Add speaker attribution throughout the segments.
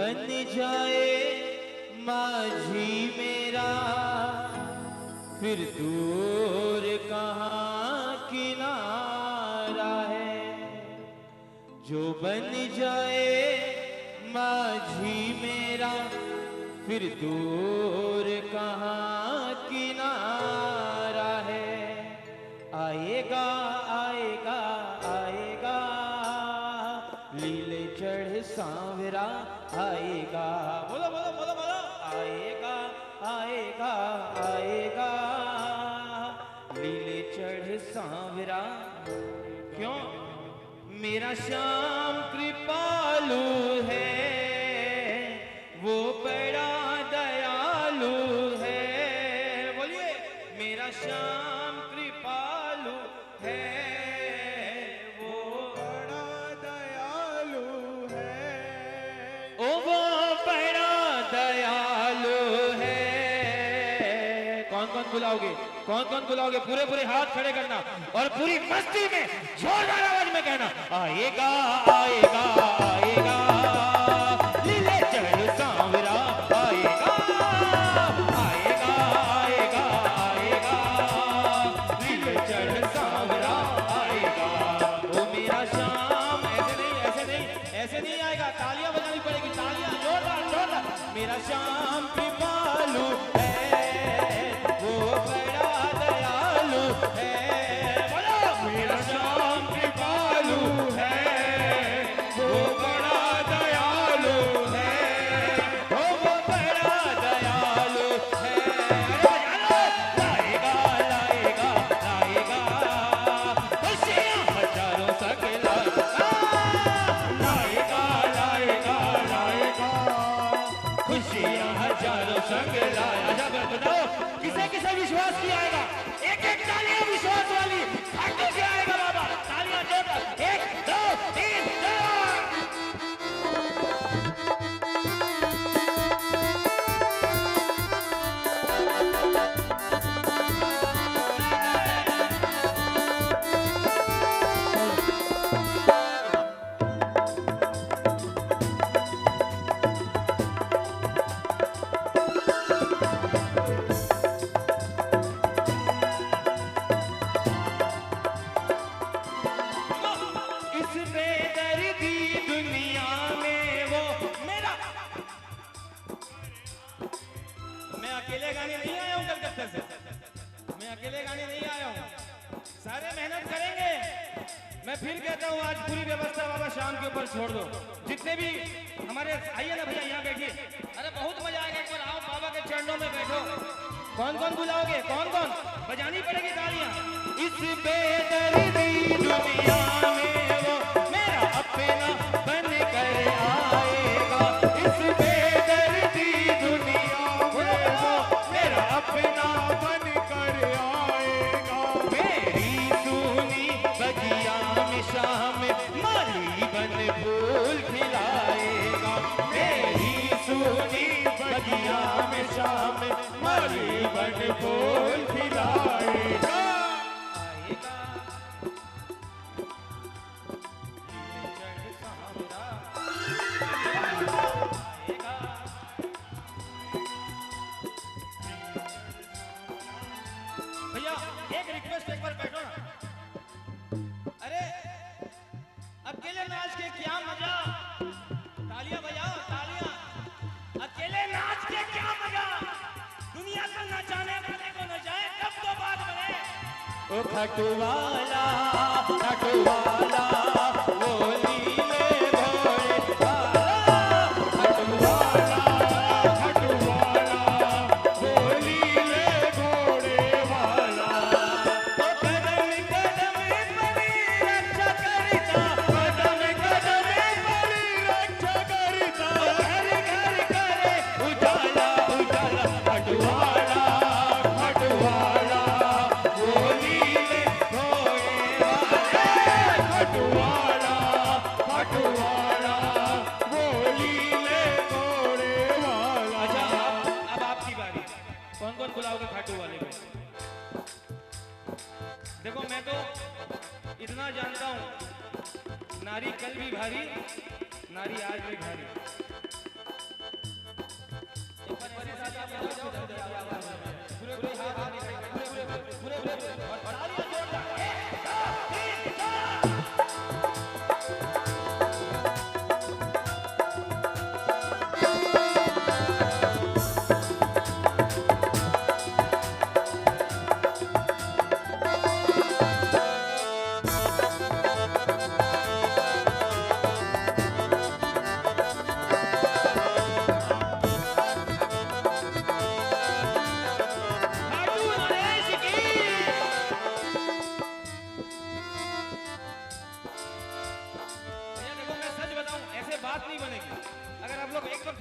Speaker 1: बन जाए माझी मेरा, फिर दूर कहाँ किनारा है। जो बन जाए माझी मेरा, फिर दूर कहाँ किनारा है। आएगा आएगा आएगा, लीले चढ़ सांवरा आएगा। बोलो बोलो बोलो बोलो। आएगा आएगा आएगा, लीले चढ़ सांवरा। क्यों? मेरा श्याम कृपालु है, वो बड़ा दयालु है। बोलिए, मेरा श्याम कृपालु है, वो बड़ा दयालु है। ओ वो बड़ा दयालु है। कौन कौन बुलाओगे? कौन कौन बुलाओगे? पूरे पूरे हाथ खड़े करना और पूरी मस्ती में जोरदार आवाज में कहना, आएगा आएगा आएगा, लीले चढ़ सांवरा आएगा। आएगा आएगा आएगा, लीले चढ़ सांवरा आएगा। वो मेरा श्याम। ऐसे नहीं ऐसे नहीं ऐसे नहीं आएगा, तालियां बजानी पड़ेगी, तालियां जोरदार जोरदार। मेरा श्याम कृपालु है, वो बड़ा दयालु है। बोलो, मेरा श्याम कृपालु है, वो बड़ा दयालु है, वो बड़ा दयालु है। लाएगा लाएगा लाएगा, खुशियां हजारों संग लाएगा। लाएगा लाएगा लाएगा, खुशियां हजारों संग लाएगा। जब बताओ किसे किसे विश्वास किया आएगा? एक एक तालियां विश्वास वाली खाटू से आएगा बाबा। तालियां जोरदार, 1 2 3 4। इस बेदर्दी दुनिया में वो मेरा। मैं अकेले गाने नहीं आया हूं कलकत्ता से, मैं अकेले गाने नहीं आया हूं, सारे मेहनत करेंगे। मैं फिर कहता हूं, आज पूरी व्यवस्था बाबा शाम के ऊपर छोड़ दो। जितने भी हमारे, आइए ना भैया यहाँ बैठिए। अरे बहुत मजा आएगा, एक बार आओ बाबा के चरणों में बैठो। कौन कौन बुलाओगे? कौन कौन? बजानी पड़ेगी तालियां। इस बेदर्दी दुनिया में वो मेरा अपना बन कर आएगा। इस बेदर्दी दुनिया में वो मेरा अपना बन कर आएगा। मेरी सूनी बगिया में शाम माली बन फूल खिलाएगा। मेरी सूनी बगिया में शाम माली बन फूल खिलाएगा। भैया एक रिक्वेस्ट, एक बार बैठो ना। अरे अकेले नाच के क्या मजा। तालियां बजाओ तालियां। अकेले नाच के क्या मजा। दुनिया को नचाने वाले को नचाए तब तो बात बने। ओ खटवाला खटवाला, वो लीले घोड़े वाला। खटवाला खटवाला, वो लीले घोड़े वाला। ओ कदम कदम पर रक्षा करता, कदम कदम पर रक्षा करता। घर घर करे उजाला उजाला। खटवाला खटवाला, वो लीले घोड़े वाला। खटवाला खटवाला, वो लीले घोड़े वाला। अच्छा अब आपकी बारी। कौन कौन बुलाओगे खाटू वाले को? देखो मैं तो इतना जानता हूं, नारी कल भी भारी, नारी आज भी भारी।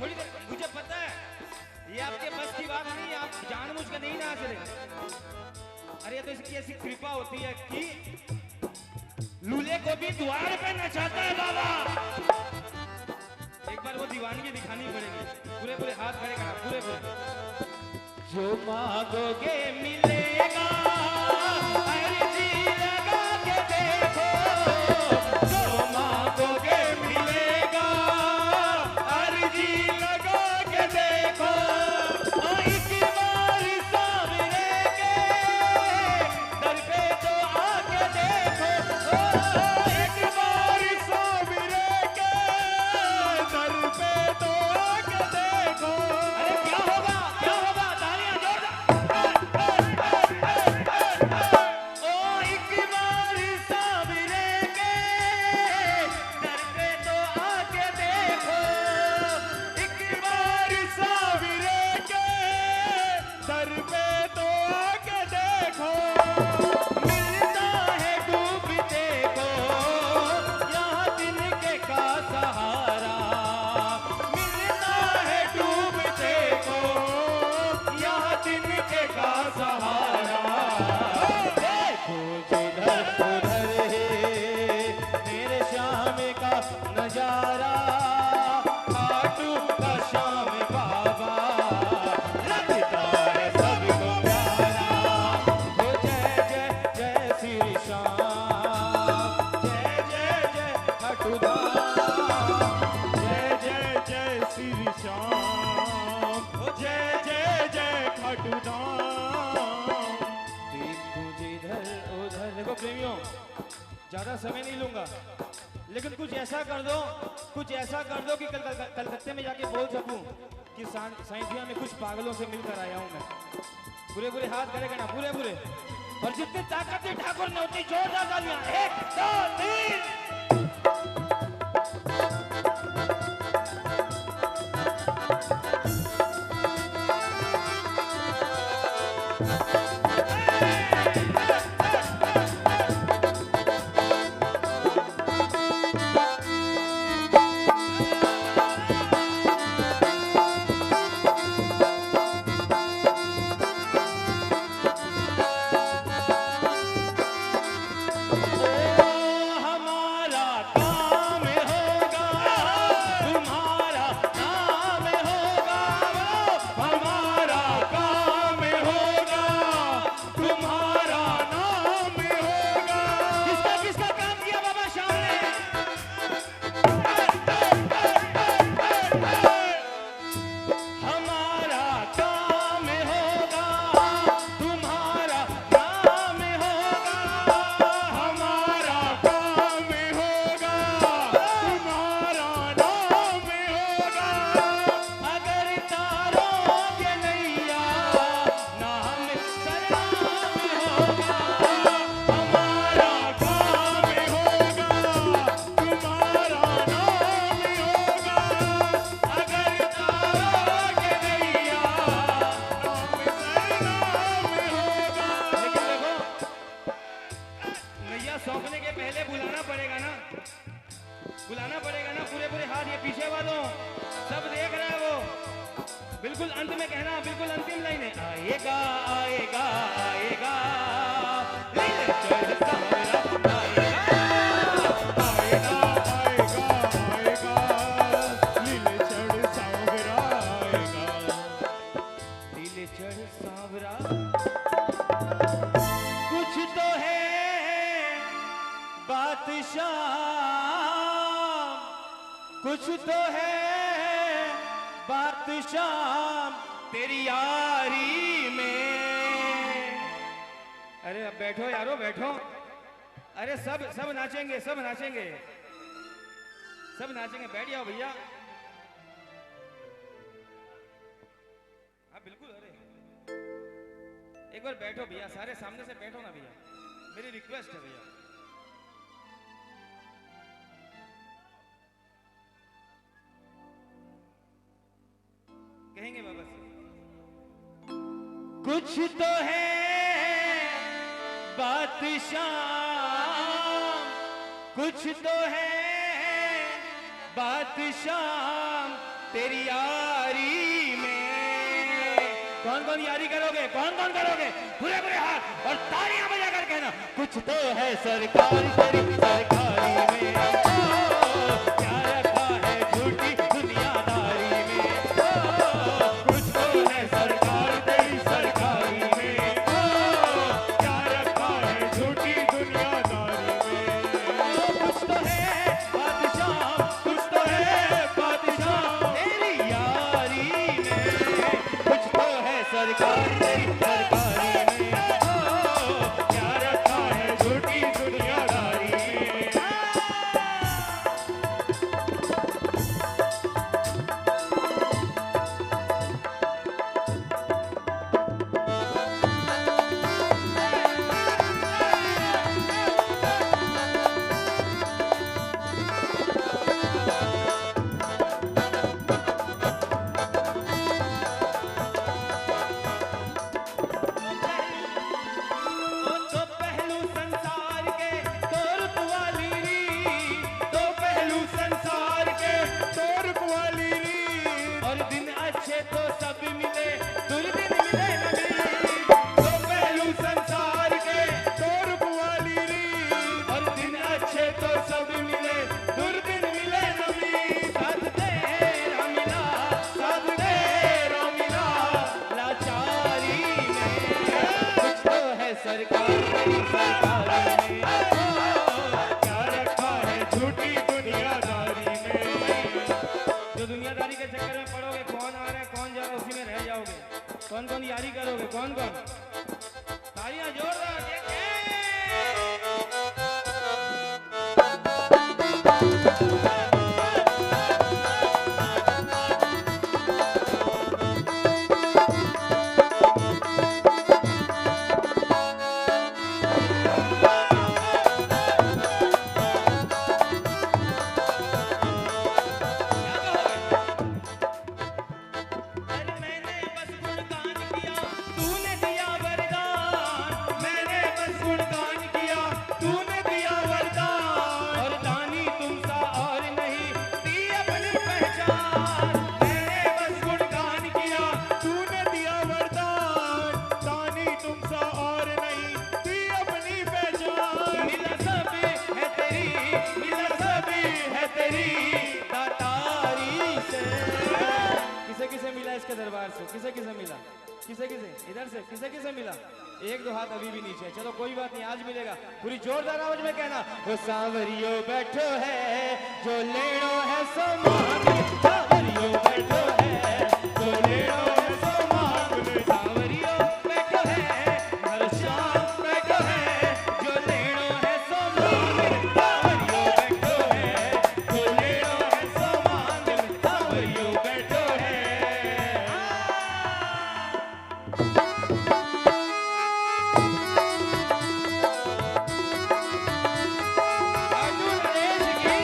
Speaker 1: थोड़ी देर, मुझे पता है ये आपके बस की बात नहीं है, आप जानबूझ के नहीं नाच रहे। अरे तो इसकी ऐसी कृपा होती है कि लूले को भी द्वार पे नचाता है बाबा। एक बार वो दीवानगी दिखानी पड़ेगी। पूरे पूरे हाथ खड़े करना, पूरे पूरे। जो मांगोगे मिलेगा, अर्जी लगा के देखो। जो मांगोगे मिलेगा, अर्जी लगा के देखो। एक बार सामने के दर पे तो आके देखो। एक बार सामने के दर पे तो आके देखो। अरे क्या होगा, क्या होगा? तालियां जोरदार। ओ एक बार सामने के दर पे तो आके देखो। एक बार सामने के दर पे तो आके देखो। मिलता है डूबते को यहाँ तिनके का सहारा। मिलता है डूबते को यहाँ तिनके का सहारा। देखो जिधर उधर है मेरे श्याम का नजारा। खाटू का श्याम बाबा लगता है सबको प्यारा। हो जय जय जय श्री श्याम, जय जय जय खाटू धाम।
Speaker 2: जय जय जय श्री श्याम,
Speaker 1: हो जय
Speaker 2: जय जय खाटू धाम।
Speaker 1: देखो जिधर उधर। देखो प्रेमियों, ज्यादा समय नहीं लूंगा, लेकिन कुछ ऐसा कर दो, कुछ ऐसा कर दो कि कलकत्ते में जाके बोल सकूं कि साइंथिया में कुछ पागलों से मिलकर आया हूं मैं। पूरे पूरे हाथ खड़े करना, पूरे पूरे। और जितनी ताकत थी ठाकुर ने उतनी जोरदार तालियां। 1 2 3। हमारा काम होगा, तुम्हारा नाम होगा। हमारा काम होगा, तुम्हारा नाम होगा। किसका किसका काम किया बाबा श्याम ने? हमारा काम होगा, तुम्हारा नाम होगा।
Speaker 2: हमारा काम होगा, तुम्हारा नाम होगा।
Speaker 1: अगर तारों के नैया नाम सलाम होगा।
Speaker 2: हमारा काम होगा, तुम्हारा नाम होगा।
Speaker 1: अगर तारों के नैया
Speaker 2: नाम सलाम होगा।
Speaker 1: लेकिन देखो, नैया सौंपने के पहले बुलाना पड़ेगा ना, बुलाना पड़ेगा ना। पूरे पूरे हाथ, ये पीछे वालों सब देख रहे हैं वो। बिल्कुल अंत में कहना, बिल्कुल अंतिम लाइन है। आएगा आएगा आएगा लीले चढ़ सावरा। आएगा
Speaker 2: आएगा आएगा आएगा, लीले चढ़ सावरा आएगा।
Speaker 1: लीले चढ़ सावरा। कुछ तो है बात शाम, कुछ तो है बात शाम तेरी यारी में। अरे अब बैठो यारो, बैठो। अरे सब नाचेंगे, सब नाचेंगे, सब नाचेंगे। बैठ जाओ भैया। हाँ बिल्कुल। अरे एक बार बैठो भैया, सारे सामने से बैठो ना भैया, मेरी रिक्वेस्ट है भैया। कहेंगे बाबा से, कुछ तो है बात शाम, कुछ तो है बात शाम तेरी यारी में। कौन कौन यारी करोगे, कौन कौन करोगे? पूरे पूरे हाथ और तालियां बजाकर कहना, कुछ तो है सरकार तेरी सरकारी में, क्या रखा है झूठी दुनियादारी में। कुछ तो है सरकार तेरी सरकारी में,
Speaker 2: क्या रखा है झूठी दुनियादारी में।
Speaker 1: कुछ तो है बादशाह, कुछ तो है बादशाह तेरी यारी में। कुछ तो है सरकार तेरी सरकारी में,
Speaker 2: क्या रखा है झूठी दुनियादारी में।
Speaker 1: दो पहलू संसार के, दो रुख वाली रीत, दो पहलू संसार के,
Speaker 2: दो रुख वाली रीत,
Speaker 1: और दिन अच्छे तो सब मिले, दुर्दिन मिले नबी। दो पहलू संसार के,
Speaker 2: दो रुख वाली रीत,
Speaker 1: और दिन अच्छे तो सब मिले, दुर्दिन मिले नबी। साथ तेरा मिला, साथ तेरा मिला, लाचारी में। कुछ तो है सरकार तेरी सरकारी में,
Speaker 2: क्या रखा है झूठी दुनियादारी में।
Speaker 1: जो दुनियादारी के चक्कर में पड़ोगे, कौन आ रहा है कौन जा रहा है उसी में रह जाओगे। कौन कौन यारी करोगे, कौन कौन? तालियां जोरदार देंगे। अरे मैंने बस गुणगान किया, तूने दिया वरदान। मैंने बस गुणगान किया, तूने दिया वरदान। और दानी तुम सा और नहीं दी अपनी पहचान। मैंने बस गुणगान किया,
Speaker 2: तूने दिया वरदान, दानी तुम सा और नहीं दी अपनी पहचान।
Speaker 1: मिला सब है तेरी, मिला सब है तेरी दातारी से। किसे किसे मिला इसके दरबार से? किसे किसे मिला? किसे किसे? इधर से किसे किसे मिला? एक दो हाथ अभी भी नीचे। चलो कोई बात नहीं, आज मिलेगा। पूरी जोरदार आवाज में कहना, वो सांवरियो बैठो है जो लेनो है सो मांग ले। सांवरियो बैठो है जो लेनो है सो मांग ले। सांवरियो बैठो है, हर शाम बैठो है, जो लेनो है सो मांग ले। सांवरियो बैठो है जो लेनो है सो मांग ले। सांवरियो बैठो है। अर्जुन नरेश की।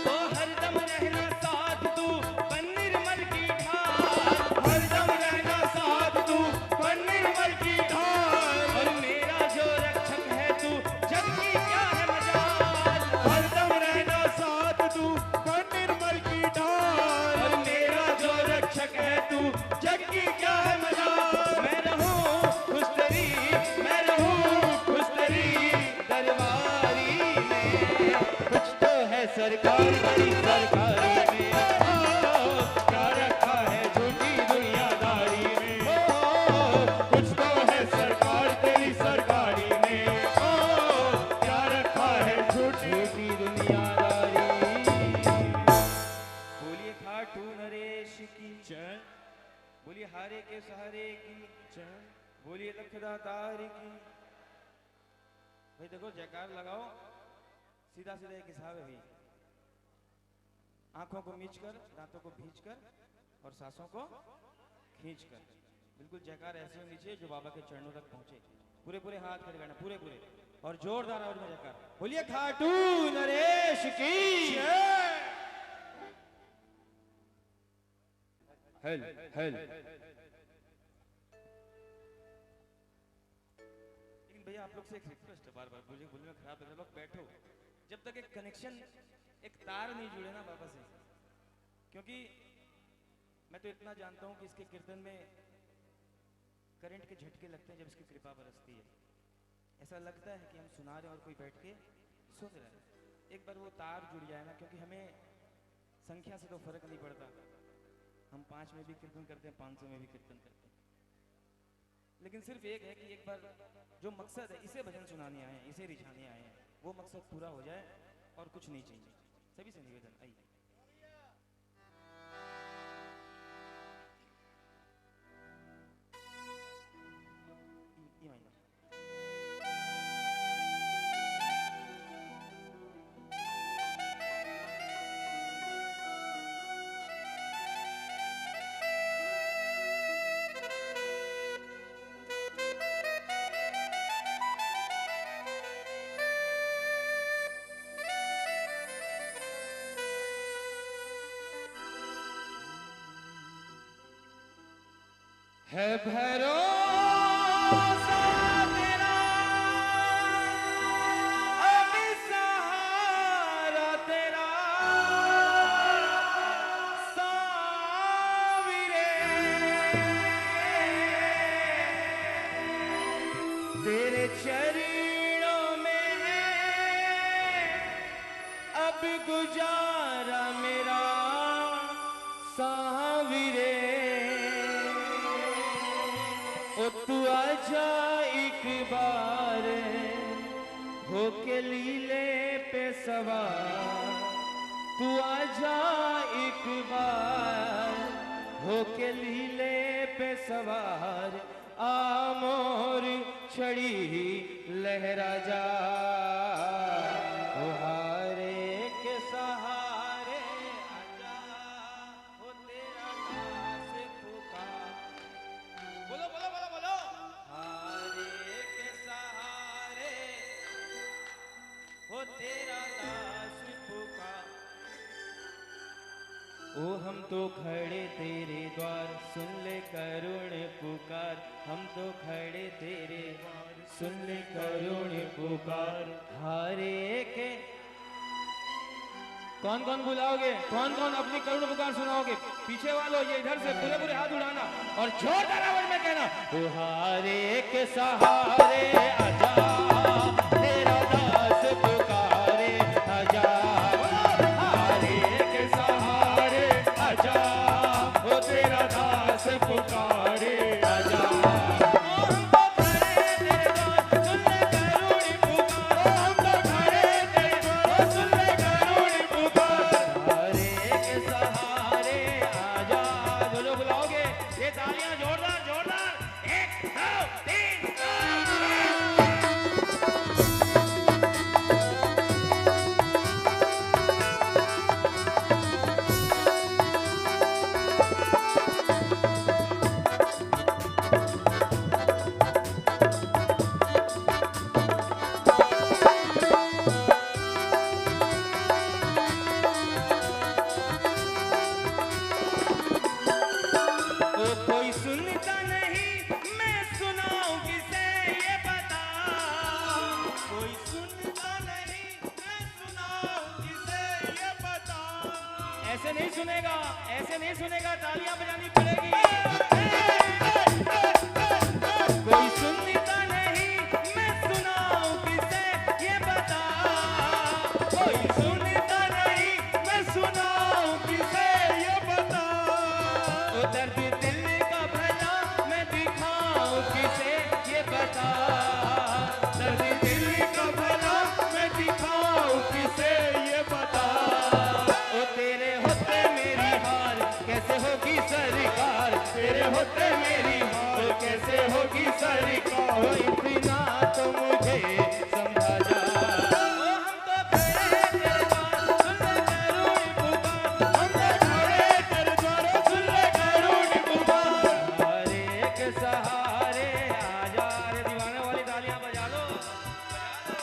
Speaker 1: तो हरदम रहना साथ तू बन निर्मल की ढाल। हरदम रहना साथ तू बन निर्मल की ढाल। और मेरा जो रक्षक है तू, जग की क्या है मजाल।
Speaker 2: हरदम रहना साथ तू बन निर्मल की ढाल।
Speaker 1: और मेरा जो रक्षक है तू, जग की क्या है मजाल। मैं रहूं खुश तेरी, मैं रहूं खुश तेरी दरबारी में। कुछ तो है सरकार तेरी सरकारी में, क्या रखा है झूठी दुनियादारी में।
Speaker 2: कुछ तो है सरकार तेरी सरकारी में, क्या रखा है झूठी।
Speaker 1: झूठी दुनियादारी। बोलिए खाटू नरेश की जय, बोलिए हारे के सहारे की जय, बोलिए लखदातार की। भाई देखो जयकार लगाओ, सीधा सीधा एक हिसाब है भाई। आंखों को मीच कर, दांतों को भींच कर और सांसों को खींच कर बिल्कुल जयकार ऐसे होनी चाहिए जो बाबा के चरणों तक पहुंचे। पूरे पूरे हाथ खड़े करना, पूरे पूरे, और जोरदार आवाज में जयकार। बोलिए खाटू नरेश की जय। Hello hello. लेकिन भैया आप लोग से एक रिक्वेस्ट है, बार बार मुझे बोलने में खराब लग रहा है, लोग बैठो, जब तक एक कनेक्शन, एक तार नहीं जुड़े ना बाबा से, क्योंकि मैं तो इतना जानता हूँ कि इसके कीर्तन में करंट के झटके लगते हैं जब इसकी कृपा बरसती है। ऐसा लगता है कि हम सुना रहे हैं और कोई बैठ के सुन रहा है। एक बार वो तार जुड़ जाए ना, क्योंकि हमें संख्या से तो फर्क नहीं पड़ता, हम 5 में भी कीर्तन करते हैं, 500 में भी कीर्तन करते हैं, लेकिन सिर्फ एक है कि एक बार जो मकसद है, इसे भजन सुनाने आए हैं, इसे रिझाने आए हैं, वो मकसद पूरा हो जाए और कुछ नहीं चाहिए। सभी से निवेदन, आइए। है भरोसा तेरा, अब सहारा तेरा, साविरे तेरे चरणों में है अब गुजारा मेरा, साविरे ओ तू आजा एक बार होके लीले पे सवार, तू आजा एक बार होके लीले पे सवार, आमोर छड़ी लहरा जा, ओ हारे के सहारे आजा, ओ तेरा दास पुकार। बोलो बोलो बोलो बोलो, हारे के सहारे हो तेरा दास पुकार। ओ हम तो खड़े तेरे द्वार, सुन ले करुण पुकार, हम तो खड़े तेरे द्वार, सुन ले करुण पुकार। हारे के कौन कौन बुलाओगे, कौन कौन अपनी करुण पुकार सुनाओगे? पीछे वालों ये इधर से पूरे पूरे हाथ उड़ाना और जोरदार आवाज में कहना, ओ हारे के सहारे आजा, तेरा दास पुकारे आजा, हारे के सहारे आजा, ओ तेरा दास पुकारे आजा। ऐसे नहीं सुनेगा, ऐसे नहीं सुनेगा, तालियां बजानी पड़ेगी। कोई सुनता नहीं, मैं सुनाऊं किसे ये बता, कोई सुनता नहीं, मैं सुनाऊं किसे ये बता, ओ दर्द दिल का भला मैं दिखाऊं किसे ये बता, दर्द दिल का भला मैं दिखाऊं किसे ये बता, ओ तेरे होते मेरी हार कैसे होगी सरकार, तेरे होते मेरी हार कैसे होगी सरकार, इतना तो मुझे समझा जा। हम तो खड़े तेरे द्वार, सुन ले करुण पुकार, हम तो खड़े तेरे द्वार, सुन ले करुण पुकार। हारे के सहारे आजा, रे दीवाने वाली तालियां बजा लो, बजा लो।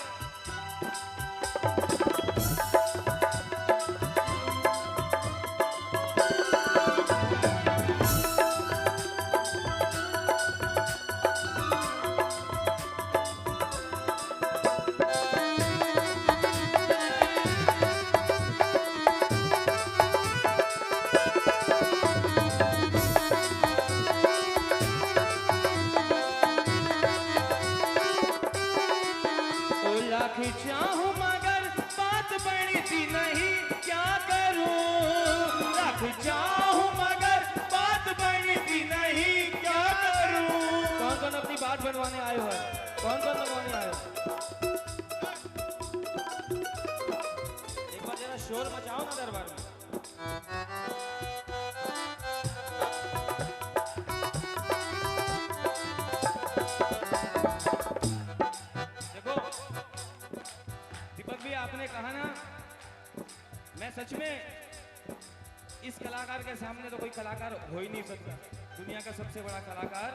Speaker 1: लाख चाहूं मगर बात बनती नहीं, क्या करूं? लाख चाहूं मगर बात बनती नहीं, क्या करूं? कौन कौन अपनी बात बनवाने आए हो? कौन कौन बनवाने आए हो? एक बार जरा शोर मचाओ ना दरबार में। देखो दीपक भी आपने कहा ना, मैं सच में इस कलाकार के सामने तो कोई कलाकार हो ही नहीं सकता, दुनिया का सबसे बड़ा कलाकार।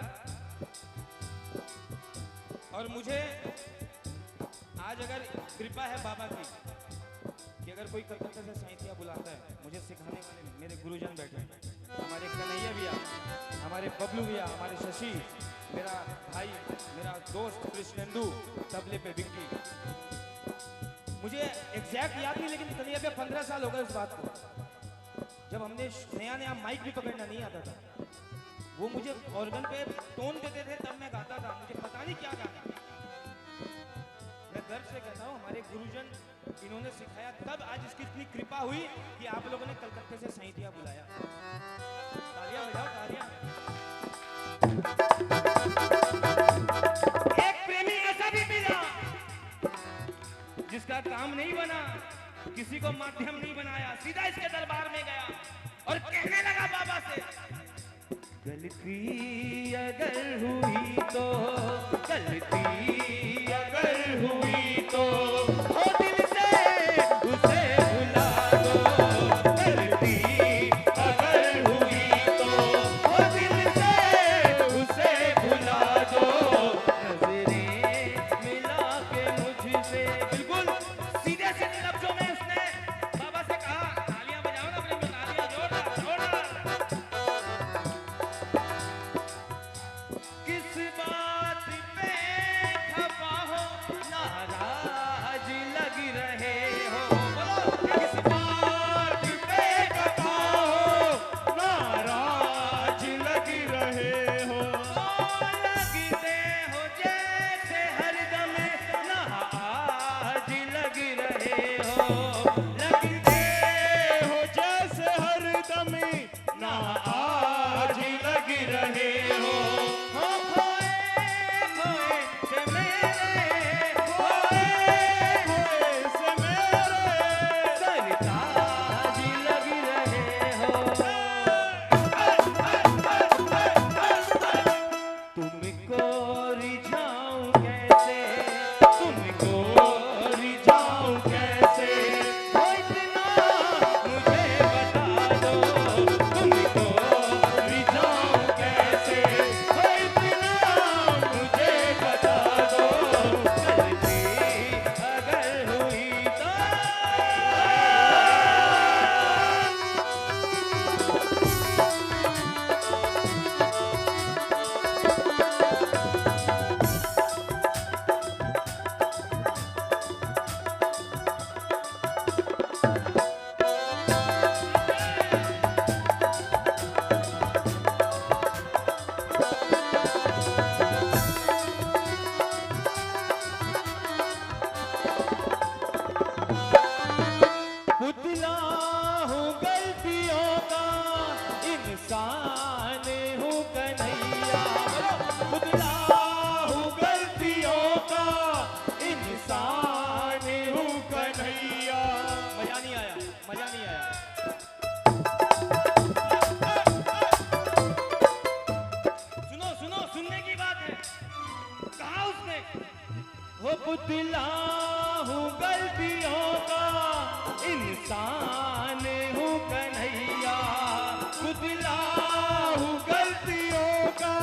Speaker 1: और मुझे आज अगर कृपा है बाबा की कि अगर कोई कलकत्ता से साहित्या बुलाता है, मुझे सिखाने वाले मेरे गुरुजन बैठे हैं, हमारे कन्हैया भैया, हमारे बबलू भैया, हमारे शशि, मेरा भाई, मेरा दोस्त कृष्णेंदु, तबले पे विक्की। मुझे एग्जैक्ट याद नहीं, लेकिन कन्हैया पे 15 साल हो गए उस बात को, जब हमने नया नया माइक भी पकड़ना नहीं आता था। वो मुझे ऑर्गन पे टोन देते थे, तब मैं गाता था, मुझे पता नहीं क्या गाना। मैं गर्व से कहता हूँ हमारे गुरुजन इन्होंने सिखाया, तब आज इसकी इतनी कृपा हुई कि आप लोगों ने कलकत्ते से साहित्या बुलाया। तालियां बजाओ, तालियां। एक प्रेमी ऐसा भी मिला जिसका काम नहीं बना, किसी को माध्यम नहीं बनाया, सीधा इसके दरबार में गया और कहने लगा बाबा से, गलती अगर हुई तो, गलती अगर हुई तो ओ दिल से उसे भुला दो, गलती अगर हुई तो ओ दिल से उसे भुला दो, नजरें मिला के मुझसे। बिल्कुल सीधे से लफ्जों में उसने बाबा से कहा। तालियां बजाओ ना अपने, तालियां जोरदार जोरदार। किस बात पे खफा हो, नाराज लग रहे हो, बोलो किस बात पे खफा हो,
Speaker 2: नाराज लग रहे हो,
Speaker 1: लगते हो जैसे हरदम नाराज लग रहे हो, लगते
Speaker 2: हो जैसे हरदम ना आज लग रहे हो,
Speaker 1: हो खोए खोए से मेरे,
Speaker 2: खोए खोए से मेरे
Speaker 1: सरताज लग रहे हो। तुमको रिझाऊं कैसे, तुमको
Speaker 2: रिझाऊं कैसे,
Speaker 1: हो इतना मुझे बता दो, तुमको
Speaker 2: रिझाऊं कैसे,
Speaker 1: हो इतना मुझे बता दो, गलती अगर हुई तो। पुतला हूँ गलतियों का, इंसान हूँ कन्हैया, पुतला हूँ गलतियों का, इंसान हूँ कन्हैया। मजा नहीं आया, मजा नहीं आया। सुनो सुनो, सुनने की बात है। कहा उसने, हो पुतला हूँ गलतियों का, इंसान हूँ कन्हैया, पुतला हूँ गलतियों का,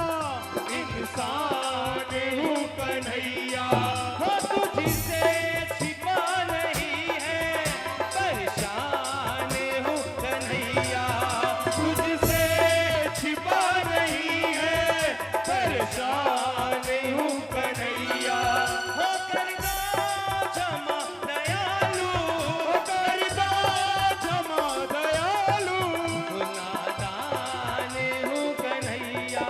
Speaker 1: इंसान हूँ कन्हैया। हो तुझसे छिपा नहीं है, परेशान हूँ कन्हैया, तुझसे छिपा नहीं है, परेशान हूँ कन्हैया। हो कर दो क्षमा दयालु,
Speaker 2: हो कर दो क्षमा दयालु,
Speaker 1: नादान हूँ कन्हैया।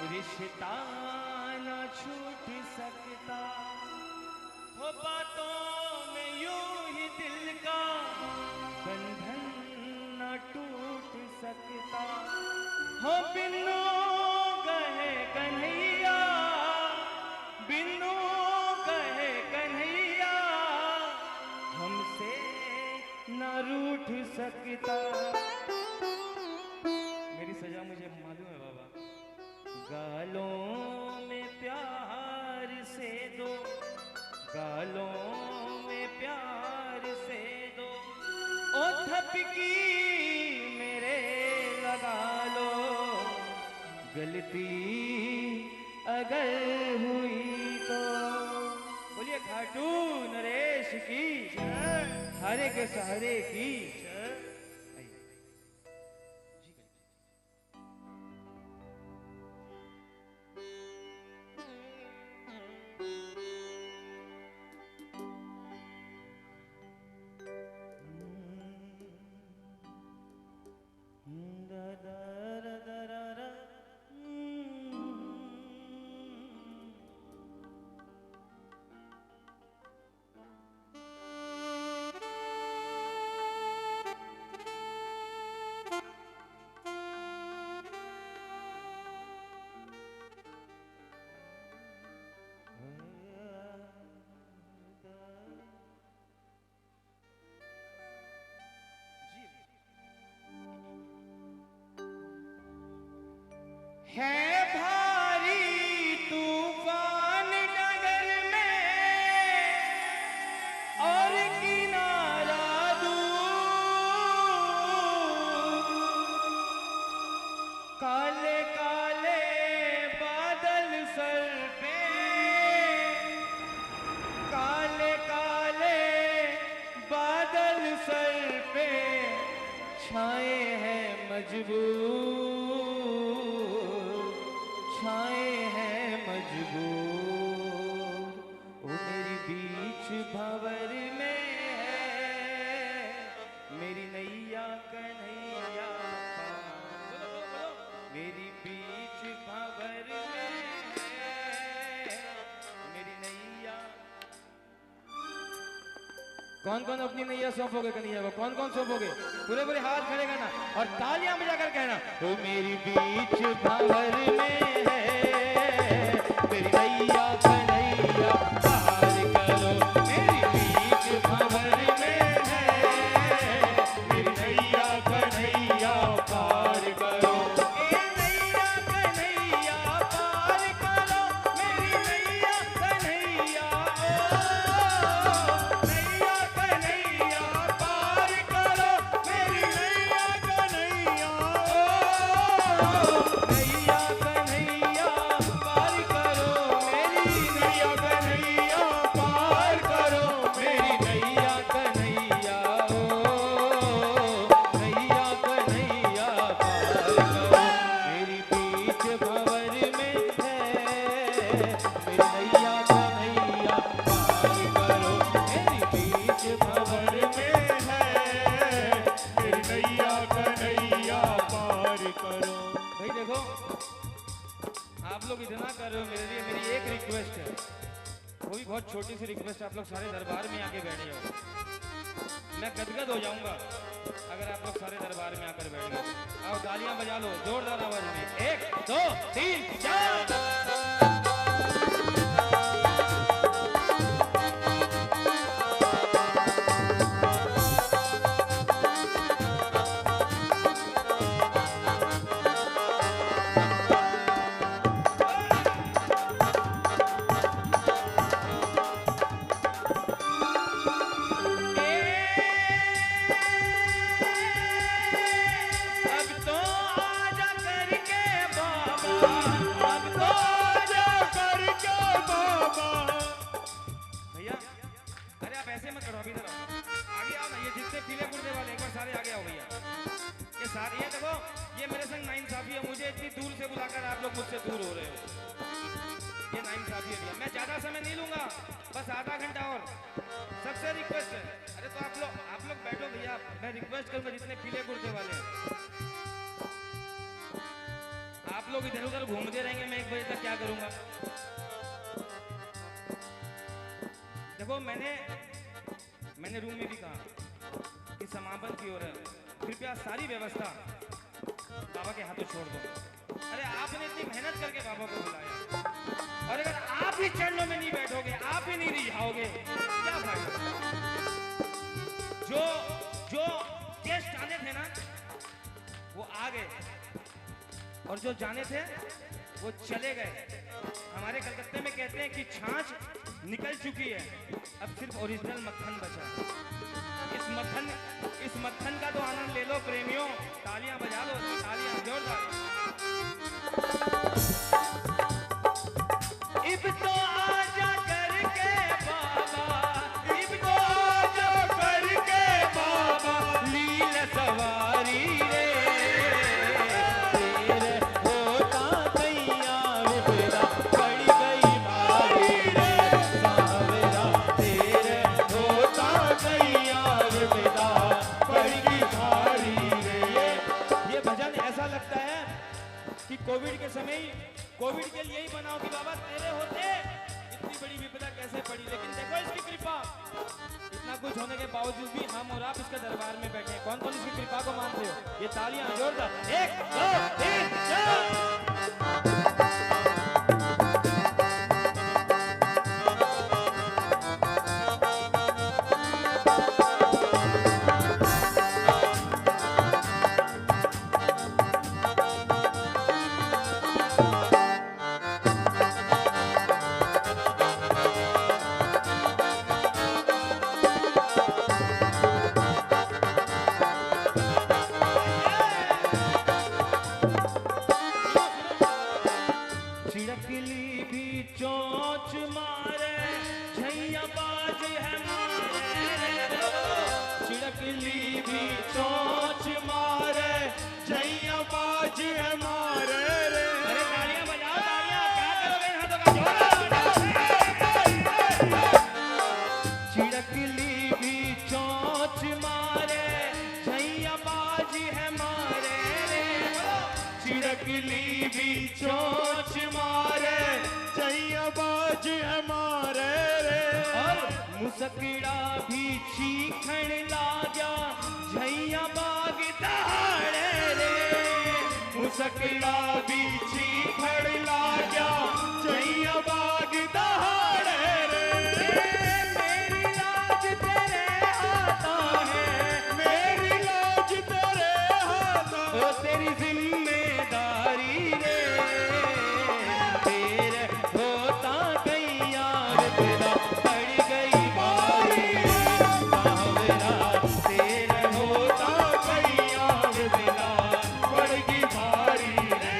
Speaker 1: रिश्ता न छूट सकता हो, बातों में यूं ही दिल का बंधन न टूट सकता हो। बिनु कहे कन्हैया, बिनु कहे कन्हैया, हमसे न रूठ सकता। मेरी सजा मुझे मालूम है बाबा। गालों में प्यार से दो, गालों में प्यार से दो, ओ थपकी मेरे लगा लो। गलती अगर हुई तो बोलिए खाटू नरेश की हरे के सहारे की। है भारी तूफान डगर में और किनारा दूर, काले काले बादल सर पे, काले काले बादल सर पे छाए हैं मजबूर, छाए हैं मजबूर। ओ मेरी बीच भंवर में है मेरी नैया कन्हैया, मेरी बीच भंवर में है मेरी नैया। कौन कौन अपनी नैया सौंपोगे कन्हैया को? कौन कौन सौंपोगे? पूरे पूरे हाथ खड़े करना और तालियां बजाकर कहना, ओ मेरी बीच भंवर में है मेरी नैया कन्हैया पार करो। मेरी बीच भंवर में है मेरी नैया कन्हैया पार करो। ए नैया कन्हैया पार करो, मेरी नैया कन्हैया, ओ नैया कन्हैया पार करो, मेरी नैया कन्हैया, ओ नैया कन्हैया पार करो, मेरी नैया कन्हैया पार करो, मेरी नैया कन्हैया, ओ नैया कन्हैया पार करो। मेरी बीच भंवर में है मेरी नैया कन्हैया पार करो, मेरी बीच भंवर में है
Speaker 2: मेरी नैया कन्हैया पार करो।
Speaker 1: भाई देखो आप लोग इतना कर रहे हो मेरे लिए, मेरी एक रिक्वेस्ट है, वो भी बहुत छोटी सी रिक्वेस्ट। आप लोग सारे दरबार में आके बैठ जाओ, मैं गदगद हो जाऊंगा अगर आप लोग सारे दरबार में आकर बैठ गए। आओ तालियां बजा लो जोरदार आवाज में, 1 2 3 4। अब तो आजा करके बाबा, अब तो आजा करके बाबा। भैया अरे आप ऐसे मत करो, अभी इधर आओ, आगे आओ ना। ये जितने पीले कुर्ते वाले एक बार सारे आगे आओ भैया। ये सारे ये देखो, ये मेरे संग नाइंसाफी है। मुझे इतनी दूर से बुलाकर आप लोग मुझसे दूर हो रहे हो, ये नाइंसाफी है भैया। मैं ज्यादा समय नहीं लूंगा, बस आधा घंटा और। सबसे रिक्वेस्ट है, अरे तो आप लोग बैठो भैया। मैं रिक्वेस्ट करूंगा जितने पीले कुर्ते वाले हैं आप लोग इधर उधर होटल घूमते रहेंगे, मैं 1 बजे तक क्या करूंगा? देखो मैंने रूम में भी कहा कि समापन की ओर है, कृपया सारी व्यवस्था बाबा के हाथों छोड़ दो। अरे आपने इतनी मेहनत करके बाबा को बुलाया, और अगर आप ही चरणों में नहीं बैठोगे, आप ही नहीं रिझाओगे, क्या फायदा? जो गेस्ट आने थे ना वो आ गए, और जो जाने थे वो चले गए। हमारे कलकत्ते में कहते हैं कि छाछ निकल चुकी है, अब सिर्फ ओरिजिनल मक्खन बचा है। इस मक्खन का तो आनंद ले लो प्रेमियों, तालियां बजा लो, तालियां जोरदार। इब तो आजा करके बाबा, इब तो आजा करके बाबा, लील सवारी रे, तेरे होता तैयार बेरा पड़ गई भारी रे, सावरा तेरे होता तैयार बेरा पड़ गई भारी रे। ये भजन ऐसा लगता है कि कोविड के समय कोविड के लिए ही बनाओ कि बाबा तेरे होते इतनी बड़ी विपदा कैसे पड़ी। लेकिन देखो इसकी कृपा, इतना कुछ होने के बावजूद भी हम और आप इसके दरबार में बैठे हैं। कौन कौन इसकी कृपा को मानते हो? ये तालियां जोरदार, 1 2 3 4। छिड़कली भी चोंच मारे, छैया बाज है मारे, छिड़कली भी चोंच मारे, छैया बाज है मारे रे। अरे तालियां बजाओ, तालियां, क्या करोगे इन हाथों का जोर? छिड़कली भी चोंच मारे, छैया बाज है मारे रे, छिड़कली भी चोंच मारे, छैया बाज हमारे रे। और मुसकड़ा भी चीखण लाग्या, छैया बाग दहाड़े रे, मुसकड़ा भी चीखण लाग्या, छैया बाग दहाड़े रे। मेरी लाज तेरे हाथों है, मेरी लाज तेरे हाथों, ओ तेरी जिम्मेदारी रे, तेरे होता तैयार बेरा पड़ गई भारी रे, सावरा तेरे होता तैयार बेरा पड़ गई भारी रे।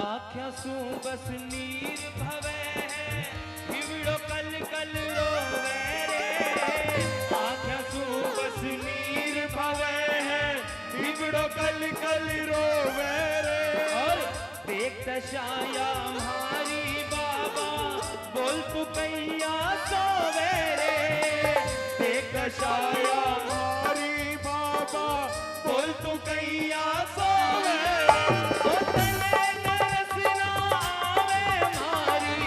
Speaker 1: आख्या सू बस नीर भवे है, हिवड़ो कल कल रोवे रे, आख्या सू बस नीर भवे है, हिवड़ो कल कल रोवे रे। और देख दशाया हमारी बाबा, बोल तू कैया सोवे रे, देख दशाया हमारी बाबा, बोल तू कैया सोवे रे। ओ तने तरस ना आवे मारी,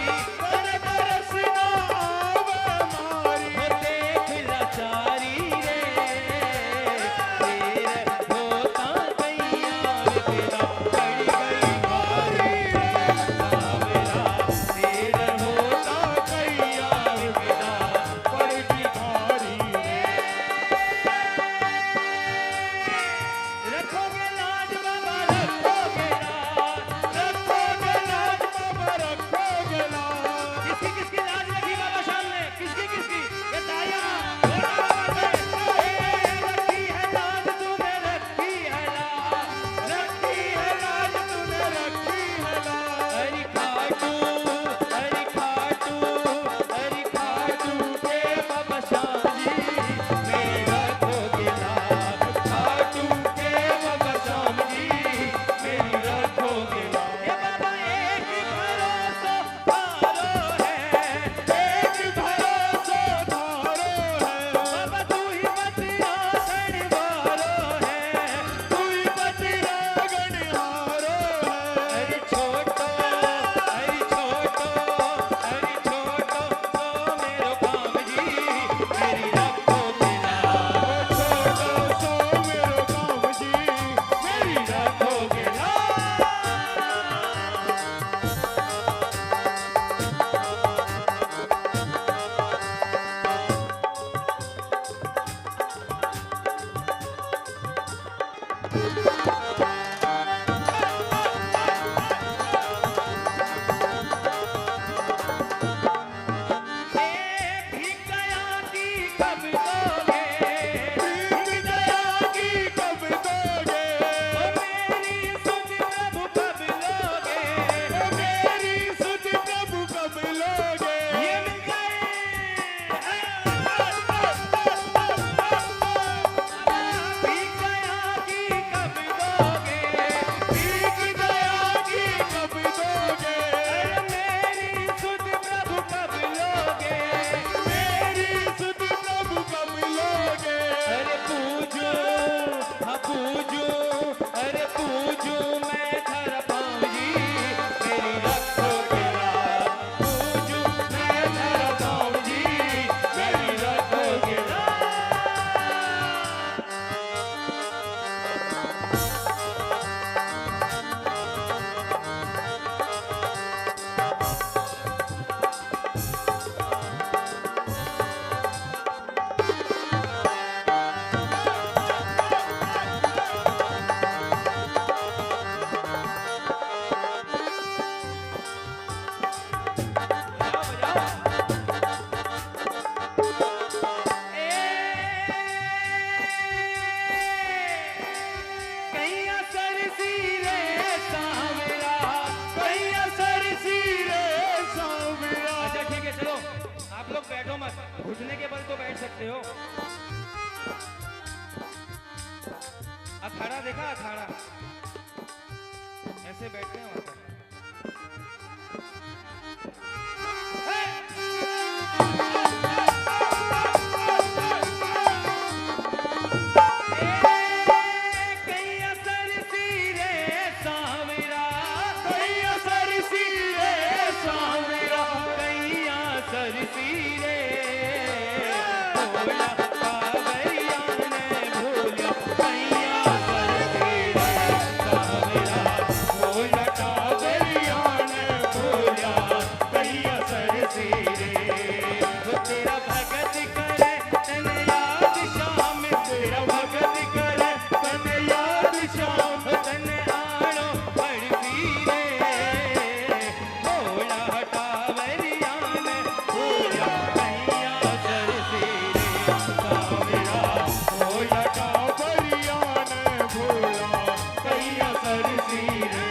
Speaker 1: तने तरस ना आवे मारी, ओ देख लाचारी रे, तेरे होता तैयार बेरा पड़ गई भारी रे, सावरा तेरे होता तैयार बेरा पड़ गई भारी रे। रखोगे लाज बाबा रखोगे भोला हटावरिया ने भोला कैया सरसी रे सावरा
Speaker 2: भोला कांवरिया ने भोला कैया सरसी रे।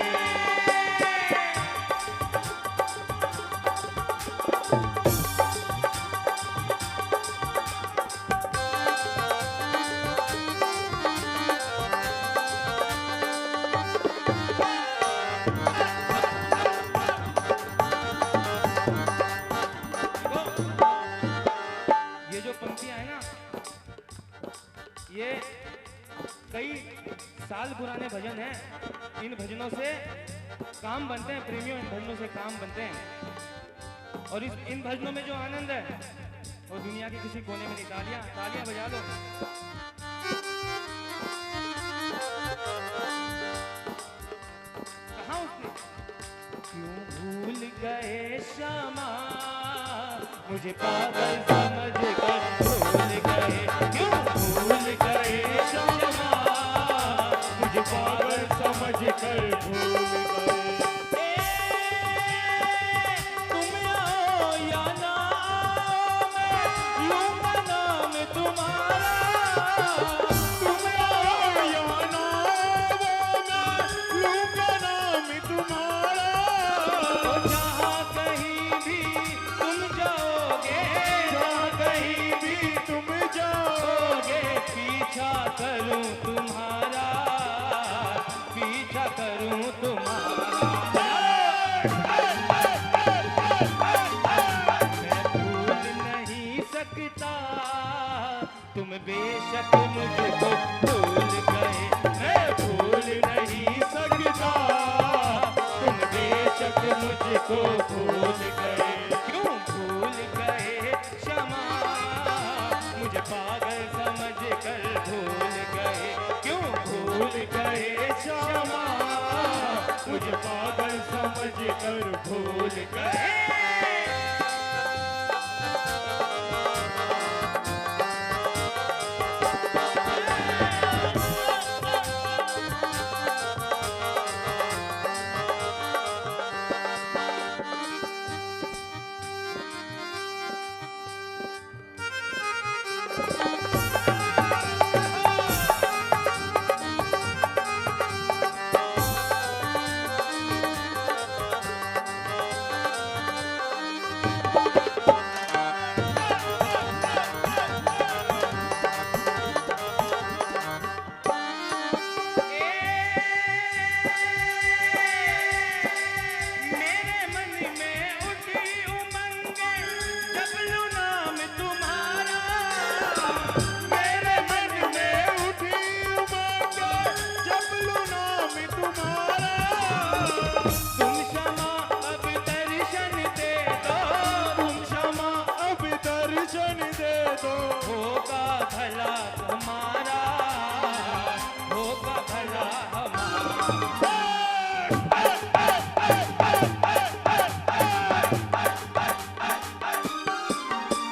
Speaker 1: ये जो पंक्तियां है ना, ये कई साल पुराने भजन हैं। इन भजनों से काम बनते हैं प्रेमियों, इन भजनों से काम बनते हैं। और इन भजनों में जो आनंद है वो दुनिया के किसी कोने में नहीं। तालियां तालियां बजा लो। कहाँ उसने क्यों भूल गए श्यामा मुझे पागल समझ कर भूल गए, क्यों भूल गए श्यामा मुझे पागल समझ कर भूल गए। तुम आओ या ना आओ मैं लूंगा नाम तुम्हारा,
Speaker 2: तुम आओ या ना आओ मैं लूंगा नाम तुम्हारा।
Speaker 1: जहाँ कहीं भी तुम जाओगे,
Speaker 2: जहाँ कहीं भी तुम जाओगे
Speaker 1: पीछा करूं तुम्हारा, पीछा करूं तुम्हारा। मैं भूल नहीं सकता तुम बेशक मुझको भूल गए, मैं भूल नहीं सकता तुम बेशक मुझको भूल गए। क्यों भूल गए क्षमा मुझे पागल समझ कर भूल गए, क्यों भूल गए क्षमा
Speaker 2: मुझे पागल समझ कर
Speaker 1: भूल गए। मेरे मन में उठी उमंगे जब लूं नाम तुम्हारा,
Speaker 2: मेरे मन में उठी उमंगे जब लूं नाम तुम्हारा।
Speaker 1: तुम क्षमा अब दर्शन दे दो,
Speaker 2: तुम क्षमा अब दर्शन दे दो।
Speaker 1: होगा भला हमारा, होगा भला हमारा।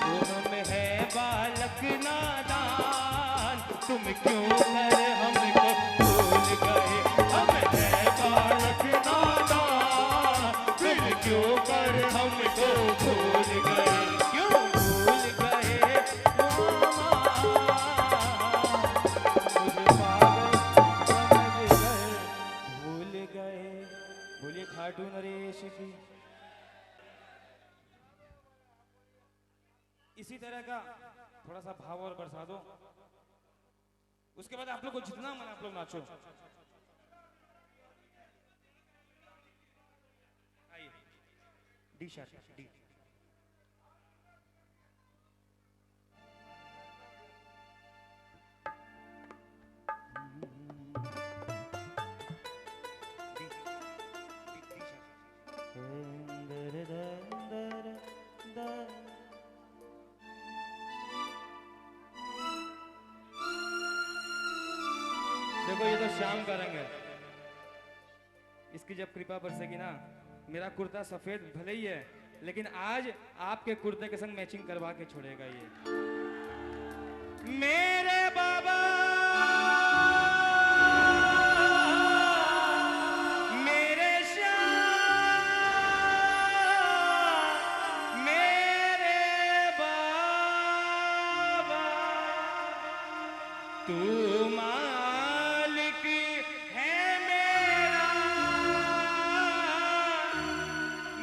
Speaker 1: वो हम है बालक नादान, तुम क्यों कर हमको भूल गए। हम है बालक नादान, तुम क्यों कर हमको भूल गए, क्यों भूल गए मामा मुझे पागल समझ कर भूल गए। बोलिए खाटू नरेश की। इसी तरह का थोड़ा सा भाव और बरसा दो, उसके बाद आप लोग को जितना मन आप लोग नाचो। आइए डी शार्प डी। देखो ये तो शाम का रंग है, इसकी जब कृपा बरसेगी ना, मेरा कुर्ता सफेद भले ही है लेकिन आज आपके कुर्ते के संग मैचिंग करवा के छोड़ेगा ये। मेरे बाबा मेरे श्याम तू मालिक है मेरा,